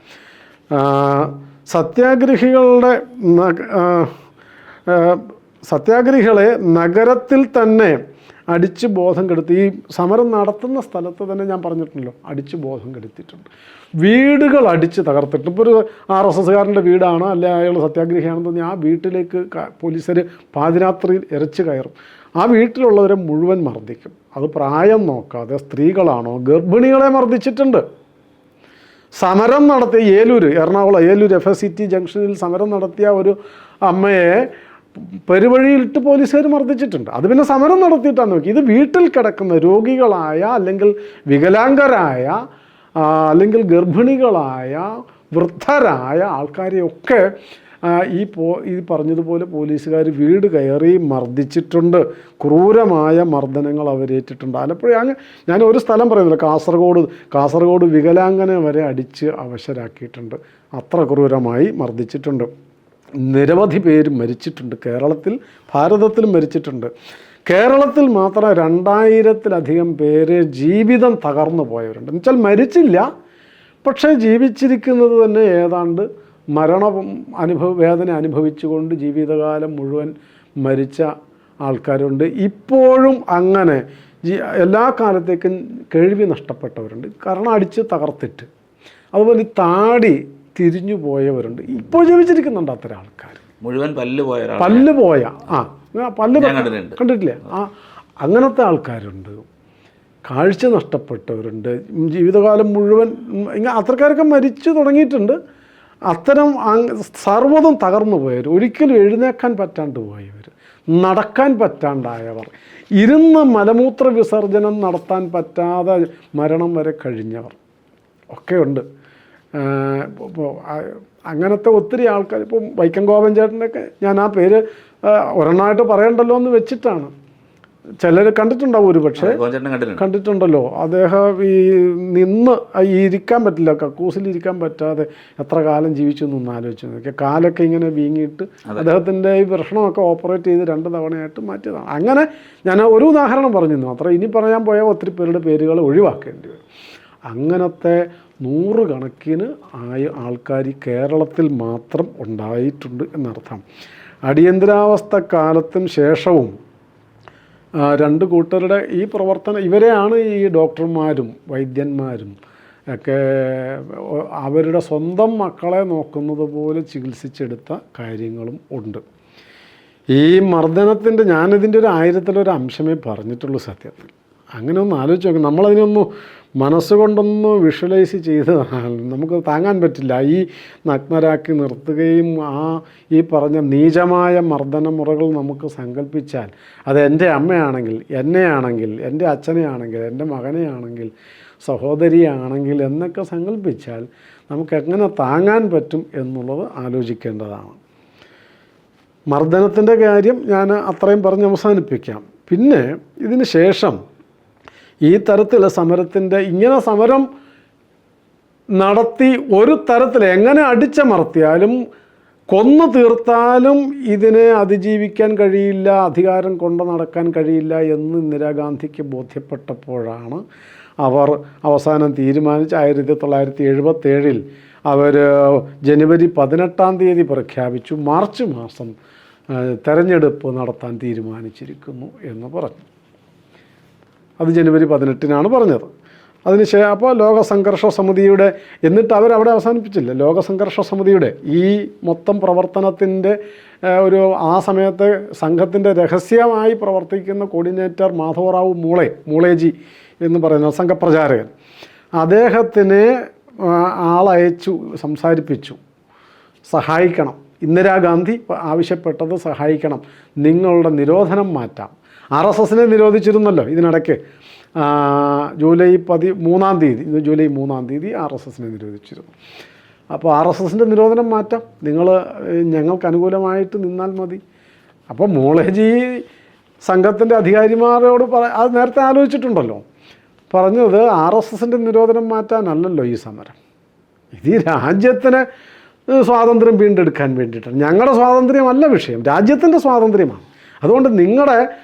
സത്യാഗ്രഹികളെ നഗരത്തിൽ തന്നെ അടിച്ച് ബോധം കെടുത്തി. ഈ സമരം നടത്തുന്ന സ്ഥലത്ത് തന്നെ ഞാൻ പറഞ്ഞിട്ടുണ്ടല്ലോ, അടിച്ച് ബോധം കെടുത്തിയിട്ടുണ്ട്. വീടുകൾ അടിച്ച് തകർത്തിട്ടുണ്ട്. ഇപ്പോൾ ഒരു RSSകാരൻ്റെ വീടാണ്, അല്ലെ അയാൾ സത്യാഗ്രഹിയാണെന്ന് തോന്നി ആ വീട്ടിലേക്ക് പോലീസുകാർ പാതിരാത്രിയിൽ ഇരച്ച് കയറും. ആ വീട്ടിലുള്ളവരെ മുഴുവൻ മർദ്ദിക്കും. അത് പ്രായം നോക്കാതെ സ്ത്രീകളാണോ ഗർഭിണികളെ മർദ്ദിച്ചിട്ടുണ്ട്. സമരം നടത്തിയ എറണാകുളം ഏലൂർ FSCT ജംഗ്ഷനിൽ സമരം നടത്തിയ ഒരു അമ്മയെ പെരുവഴിയിലിട്ട് പോലീസുകാർ മർദ്ദിച്ചിട്ടുണ്ട്. അത് പിന്നെ സമരം നടത്തിയിട്ടാണ് നോക്കി. ഇത് വീട്ടിൽ കിടക്കുന്ന രോഗികളായ അല്ലെങ്കിൽ വികലാംഗരായ അല്ലെങ്കിൽ ഗർഭിണികളായ വൃദ്ധരായ ആൾക്കാരെയൊക്കെ ഈ പറഞ്ഞതുപോലെ പോലീസുകാർ വീട് കയറി മർദ്ദിച്ചിട്ടുണ്ട്. ക്രൂരമായ മർദ്ദനങ്ങൾ അവരേറ്റിട്ടുണ്ട്. ആലപ്പുഴ ഞാൻ ഒരു സ്ഥലം പറയുന്നില്ല, കാസർഗോഡ് വികലാംഗനെ വരെ അടിച്ച് അവശരാക്കിയിട്ടുണ്ട്. അത്ര ക്രൂരമായി മർദ്ദിച്ചിട്ടുണ്ട്. നിരവധി പേര് മരിച്ചിട്ടുണ്ട്. ഭാരതത്തിലും മരിച്ചിട്ടുണ്ട്. കേരളത്തിൽ മാത്രം 2000-ലധികം പേര് ജീവിതം തകർന്നു പോയവരുണ്ട്. എന്നുവെച്ചാൽ മരിച്ചില്ല, പക്ഷേ ജീവിച്ചിരിക്കുന്നത് തന്നെ ഏതാണ്ട് വേദന അനുഭവിച്ചുകൊണ്ട് ജീവിതകാലം മുഴുവൻ മരിച്ച ആൾക്കാരുണ്ട്. ഇപ്പോഴും അങ്ങനെ എല്ലാ കാലത്തേക്കും കേൾവി നഷ്ടപ്പെട്ടവരുണ്ട്, കാരണം അടിച്ച് തകർത്തിട്ട്. അതുപോലെ താടി തിരിഞ്ഞു പോയവരുണ്ട്. ഇപ്പോൾ ജീവിച്ചിരിക്കുന്നുണ്ട് അത്തരം ആൾക്കാർ. മുഴുവൻ പല്ല് പോയ കണ്ടിട്ടില്ലേ? അങ്ങനത്തെ ആൾക്കാരുണ്ട്. കാഴ്ച നഷ്ടപ്പെട്ടവരുണ്ട്. ജീവിതകാലം മുഴുവൻ അത്രക്കാരൊക്കെ മരിച്ചു തുടങ്ങിയിട്ടുണ്ട്. അത്തരം സർവ്വതും തകർന്നു പോയവർ, ഒരിക്കലും എഴുന്നേക്കാൻ പറ്റാണ്ട് പോയവർ, നടക്കാൻ പറ്റാണ്ടായവർ, ഇരുന്ന് മലമൂത്ര വിസർജനം നടത്താൻ പറ്റാതെ മരണം വരെ കഴിഞ്ഞവർ ഒക്കെ ഉണ്ട്. അങ്ങനത്തെ ഒത്തിരി ആൾക്കാർ. ഇപ്പം വൈക്കം ഗോപൻ ചേട്ടൻ്റെയൊക്കെ ഞാൻ ആ പേര് ഒരെണ്ണമായിട്ട് പറയണ്ടല്ലോ എന്ന് വെച്ചിട്ടാണ്. ചിലർ കണ്ടിട്ടുണ്ടാവും, ഒരുപക്ഷെ കണ്ടിട്ടുണ്ടല്ലോ. അദ്ദേഹം ഇരിക്കാൻ പറ്റില്ല, കക്കൂസിൽ ഇരിക്കാൻ പറ്റാതെ എത്ര കാലം ജീവിച്ചു എന്നൊന്ന് ആലോചിച്ച് നോക്കിയാൽ. കാലൊക്കെ ഇങ്ങനെ വീങ്ങിയിട്ട് അദ്ദേഹത്തിൻ്റെ ഈ പ്രശ്നമൊക്കെ ഓപ്പറേറ്റ് ചെയ്ത് 2 തവണയായിട്ട് മാറ്റിയതാണ്. അങ്ങനെ ഞാൻ ഒരു ഉദാഹരണം പറഞ്ഞിരുന്നു മാത്രം. ഇനി പറയാൻ പോയാൽ ഒത്തിരി പേരുടെ പേരുകൾ ഒഴിവാക്കേണ്ടി വരും. അങ്ങനത്തെ 100 കണക്കിന് ആൾക്കാർ കേരളത്തിൽ മാത്രം ഉണ്ടായിട്ടുണ്ട് എന്നർത്ഥം. അടിയന്തരാവസ്ഥ കാലത്തും ശേഷവും 2 കൂട്ടരുടെ ഈ പ്രവർത്തനം, ഇവരെയാണ് ഈ ഡോക്ടർമാരും വൈദ്യന്മാരും ഒക്കെ അവരുടെ സ്വന്തം മക്കളെ നോക്കുന്നത് പോലെ ചികിത്സിച്ചെടുത്ത കാര്യങ്ങളും ഉണ്ട്. ഈ മർദ്ദനത്തിൻ്റെ ഞാനിതിൻ്റെ ഒരു 1000-ലൊരു അംശമേ പറഞ്ഞിട്ടുള്ളൂ സത്യത്തിൽ. അങ്ങനെ ഒന്ന് ആലോചിച്ച് നോക്കാം. നമ്മളതിനൊന്ന് മനസ്സുകൊണ്ടൊന്ന് വിഷ്വലൈസ് ചെയ്തതാണ്. നമുക്ക് താങ്ങാൻ പറ്റില്ല. ഈ നഗ്നരാക്കി നിർത്തുകയും ഈ പറഞ്ഞ നീചമായ മർദ്ദനമുറകൾ നമുക്ക് സങ്കല്പിച്ചാൽ, അത് എൻ്റെ അമ്മയാണെങ്കിൽ, എന്നെയാണെങ്കിൽ, എൻ്റെ അച്ഛനെയാണെങ്കിൽ, എൻ്റെ മകനെയാണെങ്കിൽ, സഹോദരിയാണെങ്കിൽ എന്നൊക്കെ സങ്കല്പിച്ചാൽ നമുക്കെങ്ങനെ താങ്ങാൻ പറ്റും എന്നുള്ളത് ആലോചിക്കേണ്ടതാണ്. മർദ്ദനത്തിൻ്റെ കാര്യം ഞാൻ അത്രയും പറഞ്ഞ് അവസാനിപ്പിക്കാം. പിന്നെ ഇതിന് ശേഷം ഈ തരത്തിലുള്ള ഇങ്ങനെ സമരം നടത്തി ഒരു തരത്തിൽ എങ്ങനെ അടിച്ചമർത്തിയാലും കൊന്നു തീർത്താലും ഇതിനെ അതിജീവിക്കാൻ കഴിയില്ല, അധികാരം കൊണ്ടു നടക്കാൻ കഴിയില്ല എന്ന് ഇന്ദിരാഗാന്ധിക്ക് ബോധ്യപ്പെട്ടപ്പോഴാണ് അവർ അവസാനം തീരുമാനിച്ച് 1977 അവർ ജനുവരി 18 പ്രഖ്യാപിച്ചു. മാർച്ച് മാസം തെരഞ്ഞെടുപ്പ് നടത്താൻ തീരുമാനിച്ചിരിക്കുന്നു എന്ന് പറഞ്ഞു. അത് ജനുവരി 18 പറഞ്ഞത്. അപ്പോൾ ലോകസംഘർഷ സമിതിയുടെ, എന്നിട്ട് അവരവിടെ അവസാനിപ്പിച്ചില്ല. ലോകസംഘർഷ സമിതിയുടെ ഈ മൊത്തം പ്രവർത്തനത്തിൻ്റെ ഒരു ആ സമയത്ത് സംഘത്തിൻ്റെ രഹസ്യമായി പ്രവർത്തിക്കുന്ന കോർഡിനേറ്റർ മാധവറാവു മൂളേജി എന്ന് പറയുന്ന സംഘപ്രചാരകൻ, അദ്ദേഹത്തിനെ ആളയച്ചു, സംസാരിപ്പിച്ചു, സഹായിക്കണം. ഇന്ദിരാഗാന്ധി ആവശ്യപ്പെട്ടത് സഹായിക്കണം, നിങ്ങളുടെ നിരോധനം മാറ്റാം. RSSനെ നിരോധിച്ചിരുന്നല്ലോ ഇതിനിടയ്ക്ക്. ജൂലൈ 13 ഇന്ന് ജൂലൈ 3 RSSനെ നിരോധിച്ചിരുന്നു. അപ്പോൾ RSSൻ്റെ നിരോധനം മാറ്റാം, നിങ്ങൾ ഞങ്ങൾക്ക് അനുകൂലമായിട്ട് നിന്നാൽ മതി. അപ്പോൾ മൂളേജി സംഘത്തിൻ്റെ അധികാരിമാരോട് അത് നേരത്തെ ആലോചിച്ചിട്ടുണ്ടല്ലോ, പറഞ്ഞത് RSSൻ്റെ നിരോധനം മാറ്റാനല്ലല്ലോ ഈ സമരം, ഇത് ഈ രാജ്യത്തിന് സ്വാതന്ത്ര്യം വീണ്ടെടുക്കാൻ വേണ്ടിയിട്ടാണ്. ഞങ്ങളുടെ സ്വാതന്ത്ര്യമല്ല വിഷയം, രാജ്യത്തിൻ്റെ സ്വാതന്ത്ര്യമാണ്. അതുകൊണ്ട് നിങ്ങളുടെ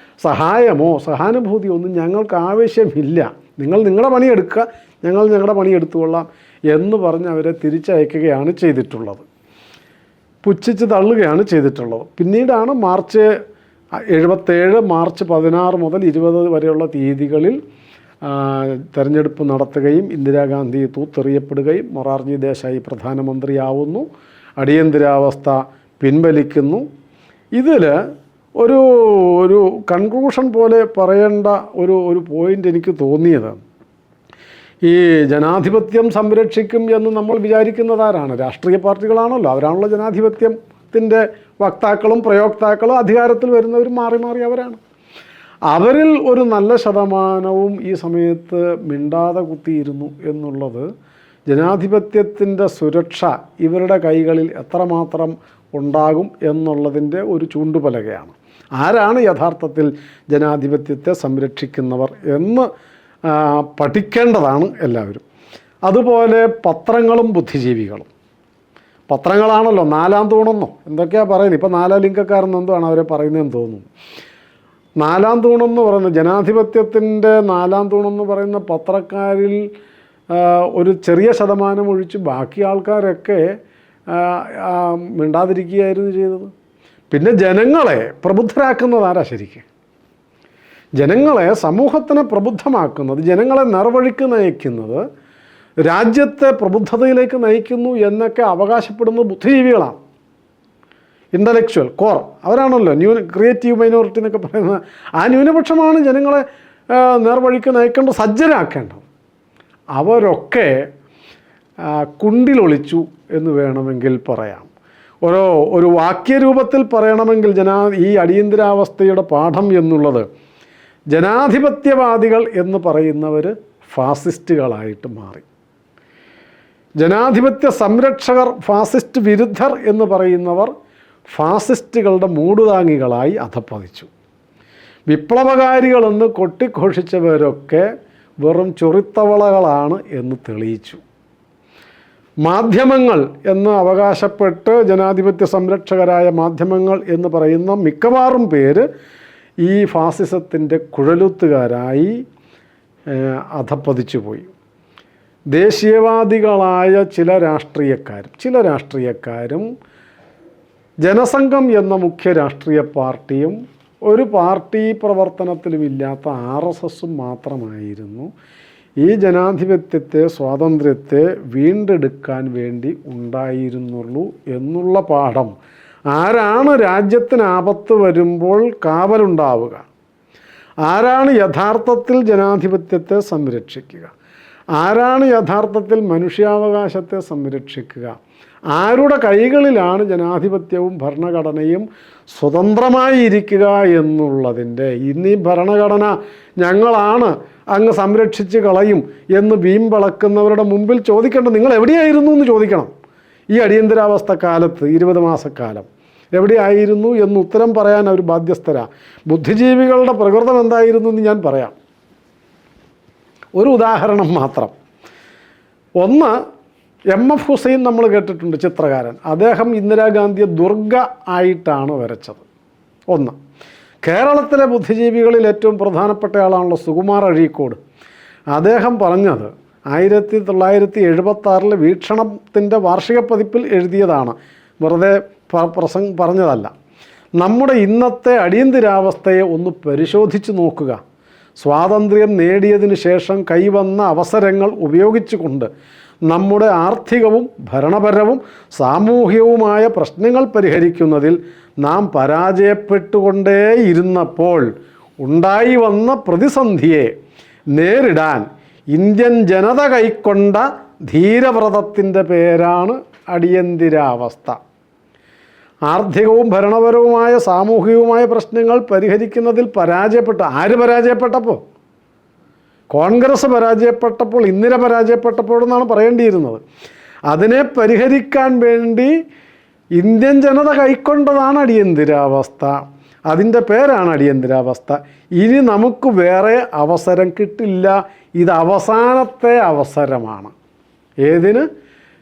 സഹായമോ സഹാനുഭൂതിയോ ഒന്നും ഞങ്ങൾക്ക് ആവശ്യമില്ല, നിങ്ങൾ നിങ്ങളുടെ പണിയെടുക്കുക, ഞങ്ങൾ ഞങ്ങളുടെ പണിയെടുത്തുകൊള്ളാം എന്ന് പറഞ്ഞ് അവരെ തിരിച്ചയക്കുകയാണ് ചെയ്തിട്ടുള്ളത്, പുച്ഛിച്ച് തള്ളുകയാണ് ചെയ്തിട്ടുള്ളത്. പിന്നീടാണ് മാർച്ച് 16 മുതൽ 20 വരെയുള്ള തീയതികളിൽ തെരഞ്ഞെടുപ്പ് നടത്തുകയും ഇന്ദിരാഗാന്ധി തൂത്തെറിയപ്പെടുകയും മൊറാർജി ദേശായി പ്രധാനമന്ത്രിയാവുന്നു, അടിയന്തരാവസ്ഥ പിൻവലിക്കുന്നു. ഇതിൽ ഒരു കൺക്ലൂഷൻ പോലെ പറയേണ്ട ഒരു പോയിൻ്റ് എനിക്ക് തോന്നിയത്, ഈ ജനാധിപത്യം സംരക്ഷിക്കും എന്ന് നമ്മൾ വിചാരിക്കുന്നതാരാണ്? രാഷ്ട്രീയ പാർട്ടികളാണല്ലോ, അവരാണല്ലോ ജനാധിപത്യത്തിൻ്റെ വക്താക്കളും പ്രയോക്താക്കളും, അധികാരത്തിൽ വരുന്നവരും മാറി മാറി അവരാണ്. അവരിൽ ഒരു നല്ല ശതമാനവും ഈ സമയത്ത് മിണ്ടാതെ കുത്തിയിരുന്നു എന്നുള്ളത് ജനാധിപത്യത്തിൻ്റെ സുരക്ഷ ഇവരുടെ കൈകളിൽ എത്രമാത്രം ഉണ്ടാകും എന്നുള്ളതിൻ്റെ ഒരു ചൂണ്ടുപലകയാണ്. ആരാണ് യഥാർത്ഥത്തിൽ ജനാധിപത്യത്തെ സംരക്ഷിക്കുന്നവർ എന്ന് പഠിക്കേണ്ടതാണ് എല്ലാവരും. അതുപോലെ പത്രങ്ങളും ബുദ്ധിജീവികളും, പത്രങ്ങളാണല്ലോ 4-ാം തൂണെന്നോ എന്തൊക്കെയാണ് പറയുന്നത്, ഇപ്പോൾ 4 ലിംഗക്കാരെന്നെന്താണ് അവരെ പറയുന്നതെന്ന് തോന്നുന്നു. 4-ാം തൂണെന്ന് പറയുന്നത്, ജനാധിപത്യത്തിൻ്റെ 4-ാം തൂണെന്ന് പറയുന്ന പത്രക്കാരിൽ ഒരു ചെറിയ ശതമാനം ഒഴിച്ച് ബാക്കി ആൾക്കാരൊക്കെ മിണ്ടാതിരിക്കുകയായിരുന്നു ചെയ്തത്. പിന്നെ ജനങ്ങളെ പ്രബുദ്ധരാക്കുന്നത് ആരാ? ശരിക്കും ജനങ്ങളെ, സമൂഹത്തിനെ പ്രബുദ്ധമാക്കുന്നത്, ജനങ്ങളെ നേർവഴിക്ക് നയിക്കുന്നത്, രാജ്യത്തെ പ്രബുദ്ധതയിലേക്ക് നയിക്കുന്നു എന്നൊക്കെ അവകാശപ്പെടുന്നത് ബുദ്ധിജീവികളാണ്. ഇൻ്റലക്ച്വൽ കോർ അവരാണല്ലോ, ക്രിയേറ്റീവ് മൈനോറിറ്റി എന്നൊക്കെ പറയുന്നത്. ആ ന്യൂനപക്ഷമാണ് ജനങ്ങളെ നേർവഴിക്ക് നയിക്കേണ്ടത്, സജ്ജരാക്കേണ്ടത്. അവരൊക്കെ കുണ്ടിലൊളിച്ചു എന്ന് വേണമെങ്കിൽ പറയാം. ഒരു വാക്യരൂപത്തിൽ പറയണമെങ്കിൽ ഈ അടിയന്തരാവസ്ഥയുടെ പാഠം എന്നുള്ളത്, ജനാധിപത്യവാദികൾ എന്ന് പറയുന്നവർ ഫാസിസ്റ്റുകളായിട്ട് മാറി, ജനാധിപത്യ സംരക്ഷകർ ഫാസിസ്റ്റ് വിരുദ്ധർ എന്ന് പറയുന്നവർ ഫാസിസ്റ്റുകളുടെ മൂടുതാങ്ങികളായി അധപ്പതിച്ചു. വിപ്ലവകാരികളെന്ന് കൊട്ടിഘോഷിച്ചവരൊക്കെ വെറും ചൊറിത്തവളകളാണ് എന്ന് തെളിയിച്ചു. മാധ്യമങ്ങൾ എന്ന് അവകാശപ്പെട്ട് ജനാധിപത്യ സംരക്ഷകരായ മാധ്യമങ്ങൾ എന്ന് പറയുന്ന മിക്കവാറും പേര് ഈ ഫാസിസത്തിൻ്റെ കുഴലുത്തുകാരായി അധപ്പതിച്ചു പോയി. ദേശീയവാദികളായ ചില രാഷ്ട്രീയക്കാരും ജനസംഘം എന്ന മുഖ്യ രാഷ്ട്രീയ പാർട്ടിയും ഒരു പാർട്ടി പ്രവർത്തനത്തിലുമില്ലാത്ത RSSും മാത്രമായിരുന്നു ഈ ജനാധിപത്യത്തെ, സ്വാതന്ത്ര്യത്തെ വീണ്ടെടുക്കാൻ വേണ്ടി ഉണ്ടായിരുന്നുള്ളൂ എന്നുള്ള പാഠം. ആരാണ് രാജ്യത്തിന് ആപത്ത് വരുമ്പോൾ കാവലുണ്ടാവുക, ആരാണ് യഥാർത്ഥത്തിൽ ജനാധിപത്യത്തെ സംരക്ഷിക്കുക, ആരാണ് യഥാർത്ഥത്തിൽ മനുഷ്യാവകാശത്തെ സംരക്ഷിക്കുക, ആരുടെ കൈകളിലാണ് ജനാധിപത്യവും ഭരണഘടനയും സ്വതന്ത്രമായി ഇരിക്കുക എന്നുള്ളതിൻ്റെ, ഇന്നീ ഭരണഘടന ഞങ്ങളാണ് അങ്ങ് സംരക്ഷിച്ച് കളയും എന്ന് വീമ്പളക്കുന്നവരുടെ മുമ്പിൽ ചോദിക്കേണ്ട, നിങ്ങൾ എവിടെയായിരുന്നു എന്ന് ചോദിക്കണം. ഈ അടിയന്തരാവസ്ഥ കാലത്ത് 20 മാസക്കാലം എവിടെയായിരുന്നു എന്ന് ഉത്തരം പറയാൻ അവർ ബാധ്യസ്ഥരാ. ബുദ്ധിജീവികളുടെ പ്രകൃതം എന്തായിരുന്നു എന്ന് ഞാൻ പറയാം. ഒരു ഉദാഹരണം മാത്രം. ഒന്ന്, MF ഹുസൈൻ നമ്മൾ കേട്ടിട്ടുണ്ട്, ചിത്രകാരൻ. അദ്ദേഹം ഇന്ദിരാഗാന്ധിയെ ദുർഗ ആയിട്ടാണ് വരച്ചത്. ഒന്ന്. കേരളത്തിലെ ബുദ്ധിജീവികളിൽ ഏറ്റവും പ്രധാനപ്പെട്ട ആളാണല്ലോ സുകുമാർ അഴീക്കോട്. അദ്ദേഹം പറഞ്ഞത് 1976 വീക്ഷണത്തിൻ്റെ വാർഷിക പതിപ്പിൽ എഴുതിയതാണ്, വെറുതെ പറഞ്ഞതല്ല. നമ്മുടെ ഇന്നത്തെ അടിയന്തരാവസ്ഥയെ ഒന്ന് പരിശോധിച്ച് നോക്കുക. സ്വാതന്ത്ര്യം നേടിയതിനു ശേഷം കൈവന്ന അവസരങ്ങൾ ഉപയോഗിച്ചുകൊണ്ട് നമ്മുടെ ആർത്ഥികവും ഭരണപരവും സാമൂഹികവുമായ പ്രശ്നങ്ങൾ പരിഹരിക്കുന്നതിൽ നാം പരാജയപ്പെട്ടുകൊണ്ടേയിരുന്നപ്പോൾ ഉണ്ടായി വന്ന പ്രതിസന്ധിയെ നേരിടാൻ ഇന്ത്യൻ ജനത കൈക്കൊണ്ട ധീരവ്രതത്തിൻ്റെ പേരാണ് അടിയന്തരാവസ്ഥ. ആർത്ഥികവും ഭരണപരവുമായ സാമൂഹികവുമായ പ്രശ്നങ്ങൾ പരിഹരിക്കുന്നതിൽ ആര് പരാജയപ്പെട്ടപ്പോൾ? കോൺഗ്രസ് പരാജയപ്പെട്ടപ്പോൾ, ഇന്ദിര പരാജയപ്പെട്ടപ്പോൾ എന്നാണ് പറയേണ്ടിയിരുന്നത്. അതിനെ പരിഹരിക്കാൻ വേണ്ടി ഇന്ത്യൻ ജനത കൈക്കൊണ്ടതാണ് അടിയന്തരാവസ്ഥ. അതിൻ്റെ പേരാണ് അടിയന്തരാവസ്ഥ. ഇനി നമുക്ക് വേറെ അവസരം കിട്ടില്ല. ഇത് അവസാനത്തെ അവസരമാണ്. ഏതിന്?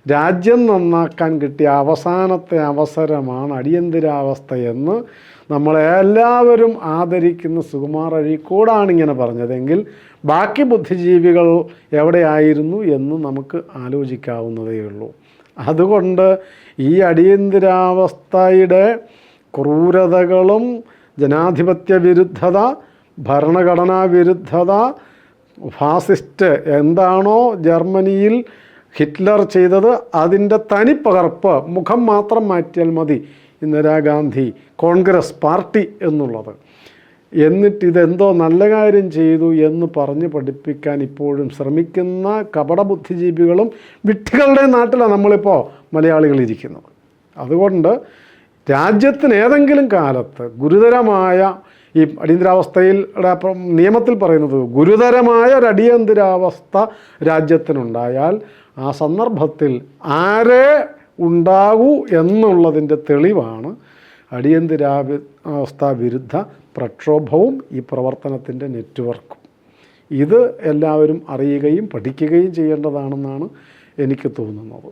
രാജ്യം നന്നാക്കാൻ കിട്ടിയ അവസാനത്തെ അവസരമാണ് അടിയന്തരാവസ്ഥ എന്ന് നമ്മളെല്ലാവരും ആദരിക്കുന്ന സുകുമാർ അഴീക്കോടാണ് ഇങ്ങനെ പറഞ്ഞതെങ്കിൽ ബാക്കി ബുദ്ധിജീവികൾ എവിടെയായിരുന്നു എന്ന് നമുക്ക് ആലോചിക്കാവുന്നതേ ഉള്ളൂ. അതുകൊണ്ട് ഈ അടിയന്തരാവസ്ഥയുടെ ക്രൂരതകളും ജനാധിപത്യ വിരുദ്ധത, ഭരണഘടനാ വിരുദ്ധത, ഫാസിസ്റ്റ് എന്താണോ ജർമ്മനിയിൽ ഹിറ്റ്ലർ ചെയ്തത് അതിൻ്റെ തനിപ്പകർപ്പ്, മുഖം മാത്രം മാറ്റിയാൽ മതി ഇന്ദിരാഗാന്ധി കോൺഗ്രസ് പാർട്ടി എന്നുള്ളത്. എന്നിട്ട് ഇതെന്തോ നല്ല കാര്യം ചെയ്തു എന്ന് പറഞ്ഞ് പഠിപ്പിക്കാൻ ഇപ്പോഴും ശ്രമിക്കുന്ന കപട ബുദ്ധിജീവികളും വിഡ്ഢികളുടെ നാട്ടിലാണ് നമ്മളിപ്പോൾ മലയാളികളിരിക്കുന്നത്. അതുകൊണ്ട് രാജ്യത്തിന് ഏതെങ്കിലും കാലത്ത് ഗുരുതരമായ ഈ അടിയന്തരാവസ്ഥയുടെ നിയമത്തിൽ പറയുന്നത് ഗുരുതരമായ ഒരു അടിയന്തരാവസ്ഥ രാജ്യത്തിനുണ്ടായാൽ ആ സന്ദർഭത്തിൽ ആരെ ഉണ്ടാകൂ എന്നുള്ളതിൻ്റെ തെളിവാണ് അടിയന്തരാവസ്ഥ വിരുദ്ധ പ്രക്ഷോഭവും ഈ പ്രവർത്തനത്തിൻ്റെ നെറ്റ്വർക്കും. ഇത് എല്ലാവരും അറിയുകയും പഠിക്കുകയും ചെയ്യേണ്ടതാണെന്നാണ് എനിക്ക് തോന്നുന്നത്.